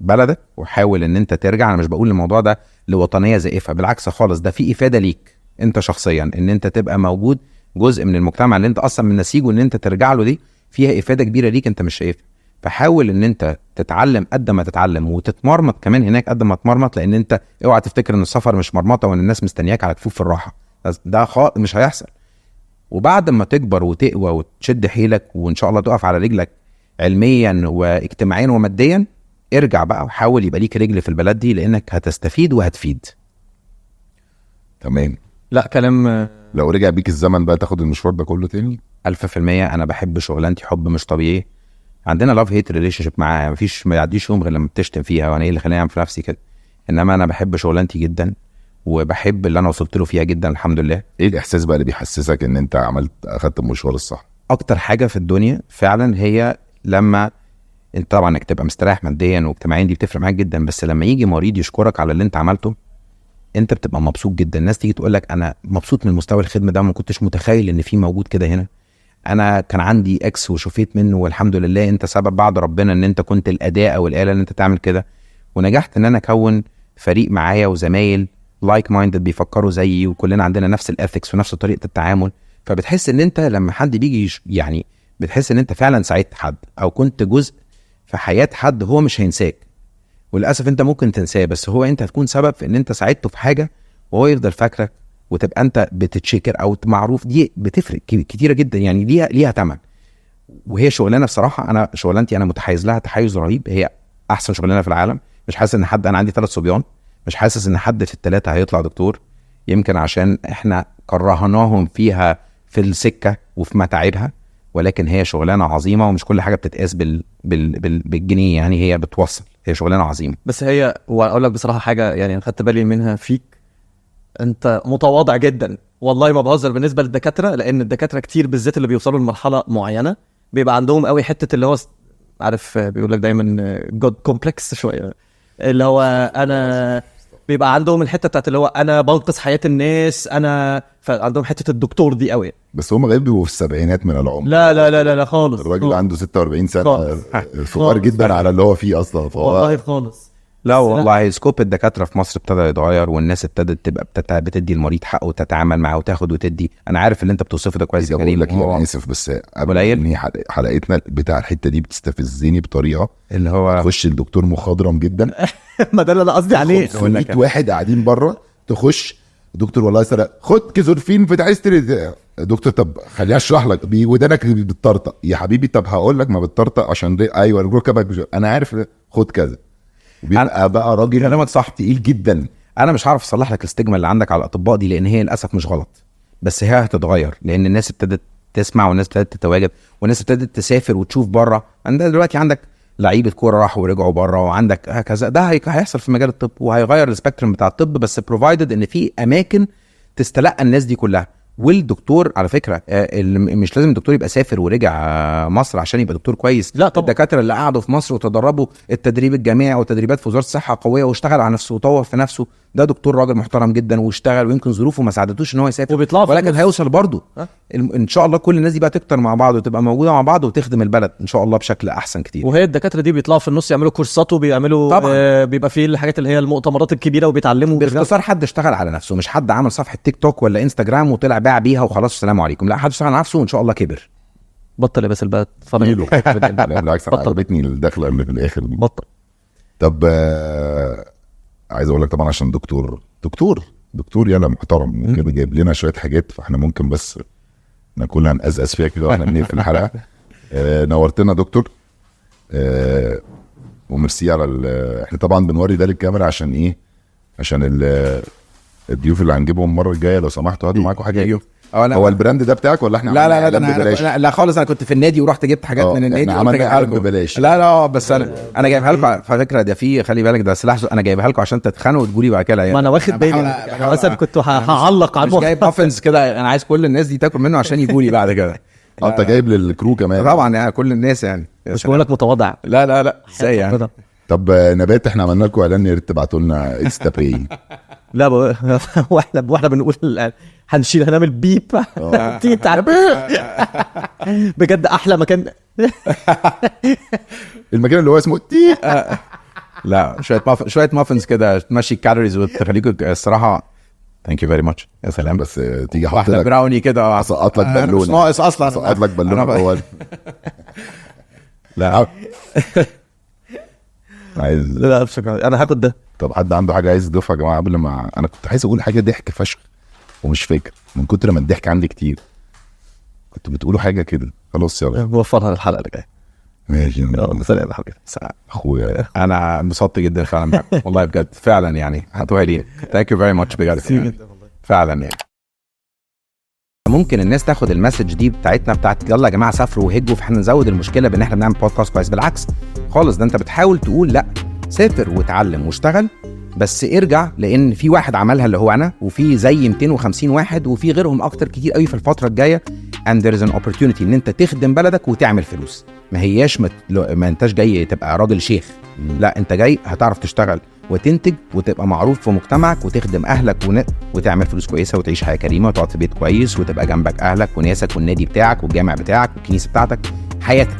بلدك وحاول ان انت ترجع. انا مش بقول الموضوع ده لوطنيه زائفه بالعكس خالص. ده في افاده ليك انت شخصيا ان انت تبقى موجود جزء من المجتمع اللي انت اصلا من نسيجه ان انت ترجع له. دي فيها افاده كبيره ليك انت مش شايفها. فحاول ان انت تتعلم قد ما تتعلم وتتمرمط كمان هناك قد ما تتمرمط. لان انت اوعى تفتكر ان السفر مش مرمطه وان الناس مستنياك على كفوف الراحه. ده مش هيحصل. وبعد ما تكبر وتقوى وتشد حيلك وان شاء الله تقف على رجلك علميا واجتماعيا وماديا ارجع بقى وحاول يبقى ليك رجل في البلد دي لانك هتستفيد وهتفيد. تمام. لا كلام. لو رجع بيك الزمن بقى تاخد المشوار ده كله تاني 1000%. انا بحب شغلانتي حب مش طبيعي. عندنا لاف هيت ريليشنشيب معاها. مفيش ما يعديش يوم غير لما بتشتم فيها وانا ايه اللي خلاني اعمل في نفسي كده. انما انا بحب شغلانتي جدا وبحب اللي انا وصلت له فيها جدا الحمد لله. ايه الاحساس بقى اللي بيحسسك ان انت اخدت المشوار الصح؟ اكتر حاجه في الدنيا فعلا هي لما انت طبعا انك تبقى مستريح ماديا واجتماعيا دي بتفرق معاك جدا. بس لما يجي مريض يشكرك على اللي انت عملته انت بتبقى مبسوط جدا. الناس تيجي تقول لك انا مبسوط من مستوى الخدمه ده ما كنتش متخيل ان في موجود كده هنا. انا كان عندي اكس وشفيت منه والحمد لله انت سبب بعد ربنا ان انت كنت الاداه او الاله ان انت تعمل كده. ونجحت ان انا اكون فريق معايا وزمايل لايك مايندد بيفكروا زيي وكلنا عندنا نفس الاثكس ونفس طريقه التعامل. فبتحس ان انت لما حد بيجي يعني بتحس ان انت فعلا ساعدت حد او كنت جزء في حياه حد. هو مش هينساك وللاسف انت ممكن تنساه بس هو انت هتكون سبب في ان انت ساعدته في حاجه وهو يفضل فاكرك وتبقى انت بتتشكر او معروف. دي بتفرق كتيره جدا يعني. ليها ثمن. وهي شغلانه بصراحه انا شغلانتي انا متحيز لها تحيز رهيب. هي احسن شغلانه في العالم. مش حاسس ان حد. انا عندي 3 صبيان مش حاسس ان حد في ال3 هيطلع دكتور. يمكن عشان احنا كرهناهم فيها في السكه وفي متاعبها. ولكن هي شغلانه عظيمه ومش كل حاجه بتتقاس بالجنيه يعني. هي بتوصل. هي شغلانه عظيمه. بس هي واقول لك بصراحه حاجه يعني انا خدت بالي منها فيك. انت متواضع جدا والله ما بهزر بالنسبه للدكاتره. لان الدكاتره كتير بالذات اللي بيوصلوا لمرحله معينه بيبقى عندهم قوي حته اللي هو عارف بيقول لك دايما جود كومبلكس شويه. اللي هو انا بيبقى عندهم الحته بتاعت اللي هو انا بنقذ حياه الناس. انا فعندهم حته الدكتور دي قوي. بس هم غالبا بيبقوا في السبعينات من العمر. لا لا لا لا, لا خالص. الراجل عنده 46 سنه خالص. صغير جدا على اللي هو فيه اصلا. والله خالص. لا والله سكوب الدكاتره في مصر ابتدى يتغير، والناس ابتدت تبقى بتدي المريض حقه وتتعامل معاه وتاخد وتدي. انا عارف اللي انت بتوصفه ده كويس يا بقول كريم. لك انا اسف بس قبل قليل. ان حلقتنا بتاع الحته دي بتستفزني بطريقه اللي هو تخش الدكتور مخضرم جدا ما ده اللي انا قصدي عليه. 500 واحد قاعدين بره، تخش دكتور والله سرق خد كيزورفين في تعيستري. دكتور طب خليني اشرح لك، ودانك بتطرطق يا حبيبي. طب هقول لك ما بتطرطق عشان دي ايوه ركبك انا عارف، خد كذا. بيبقى بقى راجل كلامك صح تقيل جدا. انا مش عارف اصلح لك الاستجمة اللي عندك على الاطباء دي، لان هي للاسف مش غلط، بس هي هتتغير لان الناس ابتدت تسمع والناس ابتدت تتواجد والناس ابتدت تسافر وتشوف بره. عندك دلوقتي عندك لعيبه كوره راحوا ورجعوا بره، وعندك هكذا. ده هيحصل في مجال الطب وهيغير السبيكترم بتاع الطب، بس بروفايدد ان في اماكن تستلقى الناس دي كلها. والدكتور على فكره مش لازم الدكتور يبقى سافر ورجع مصر عشان يبقى دكتور كويس. لا طبعا. الدكاتره اللي قعدوا في مصر وتدربوا التدريب الجامعي وتدريبات في وزاره الصحه قويه واشتغل على نفسه وطور في نفسه، ده دكتور راجل محترم جدا واشتغل، ويمكن ظروفه ما ساعدتوش ان هو يسافر وبيطلعوا في ولكن النص. هيوصل برضه. ان شاء الله كل الناس دي بقى تكتر مع بعض وتبقى موجوده مع بعض وتخدم البلد ان شاء الله بشكل احسن كتير. وهي الدكاتره دي بيطلعوا في النص يعملوا كورسات وبيعملوا طبعاً. بيبقى فيه الحاجات اللي هي المؤتمرات الكبيره وبيتعلموا. باختصار حد اشتغل على نفسه، مش حد عمل صفحه تيك توك ولا انستجرام وطلع باع بيها وخلاص السلام عليكم. لا، حد اشتغل على نفسه وان شاء الله كبر. بطل يا باسل بقى تتفرج. لا بالعكس انا بطل. عجبتني الدخله اللي في الاخر دي. بطل. طب عايز اقول لك طبعا عشان دكتور يلا محترم وكده جايب لنا شويه حاجات، فاحنا ممكن بس ناكلها نقزقز فيها كده واحنا بنقفل الحلقه. نورتنا دكتور. وميرسي على احنا طبعا بنوري ده للكاميرا عشان ايه؟ عشان الضيوف اللي هنجيبهم المره الجايه لو سمحتوا هاتوا معاكم حاجه. هو البراند ده بتاعك ولا احنا لا لا لا عملنا إعلان ببلاش؟ لا خالص، انا كنت في النادي ورحت جبت حاجات من النادي احنا عملنا جايبها إعلان لكم ببلاش. لا بس انا جايبها لكم على فكره. ده في خلي بالك ده سلاح انا جايبها لكم عشان تتخانقوا وتقولي بعد كده. ما انا واخد بالي انا مثلا كنت هعلق على مش جايب مافنز كده، انا عايز كل الناس دي تاكل منه عشان يجوا لي بعد كده. انت جايب للكرو كمان طبعا يعني كل الناس يعني. مش بقول لك متواضع. لا ازاي يعني. طب نبات احنا عملنا لكم اعلان، يا ريت تبعتوا لنا انستا باي. لا واحنا بنقول هنعمل بيب تيجي تعرف بجد احلى مكان. المكان اللي هو اسمه تي. لا شويه مافنز كده تمشي الكالوريز وتخليكم الصراحه. ثانك يو فيري ماتش. يا سلام. بس تيجي احط واحده لك براوني كده اسقط لك بالونه. مش ناقص اصلا اسقط لك بالونه اول. لا عايز. لا بشكل انا هاخد ده. طب حد عنده حاجه عايز يضيفها يا جماعه قبل ما انا كنت عايز اقول حاجه ضحك فشخ ومش فاكر من كتر ما الضحك عندي كتير. كنت بتقولوا حاجه كده خلاص يلا نوفرها للحلقه اللي جايه. ماشي. سلام يا حبيبي. اخويا انا انبسطت جدا فعلا معاكم والله بجد فعلا يعني. هاتوها لي. ثانك يو فيري ماتش بجد يعني. فعلا يعني. ممكن الناس تاخد المسج دي بتاعت يلا يا جماعه سافروا وهجوا، فاحنا نزود المشكله بان احنا بنعمل بودكاست كويس. بالعكس خالص، ده انت بتحاول تقول لا، سافر وتعلم واشتغل، بس ارجع لان في واحد عملها اللي هو انا، وفي زي 250 واحد وفي غيرهم اكتر كتير قوي في الفتره الجايه. and there is an opportunity ان انت تخدم بلدك وتعمل فلوس. ما هياش ما انتش جاي تبقى راجل شيخ، لا انت جاي هتعرف تشتغل وتنتج وتبقى معروف في مجتمعك وتخدم اهلك وتعمل فلوس كويسه وتعيش حياه كريمه وتقعد في بيت كويس وتبقى جنبك اهلك وناسك والنادي بتاعك والجامع بتاعك والكنيسه بتاعتك. حياتك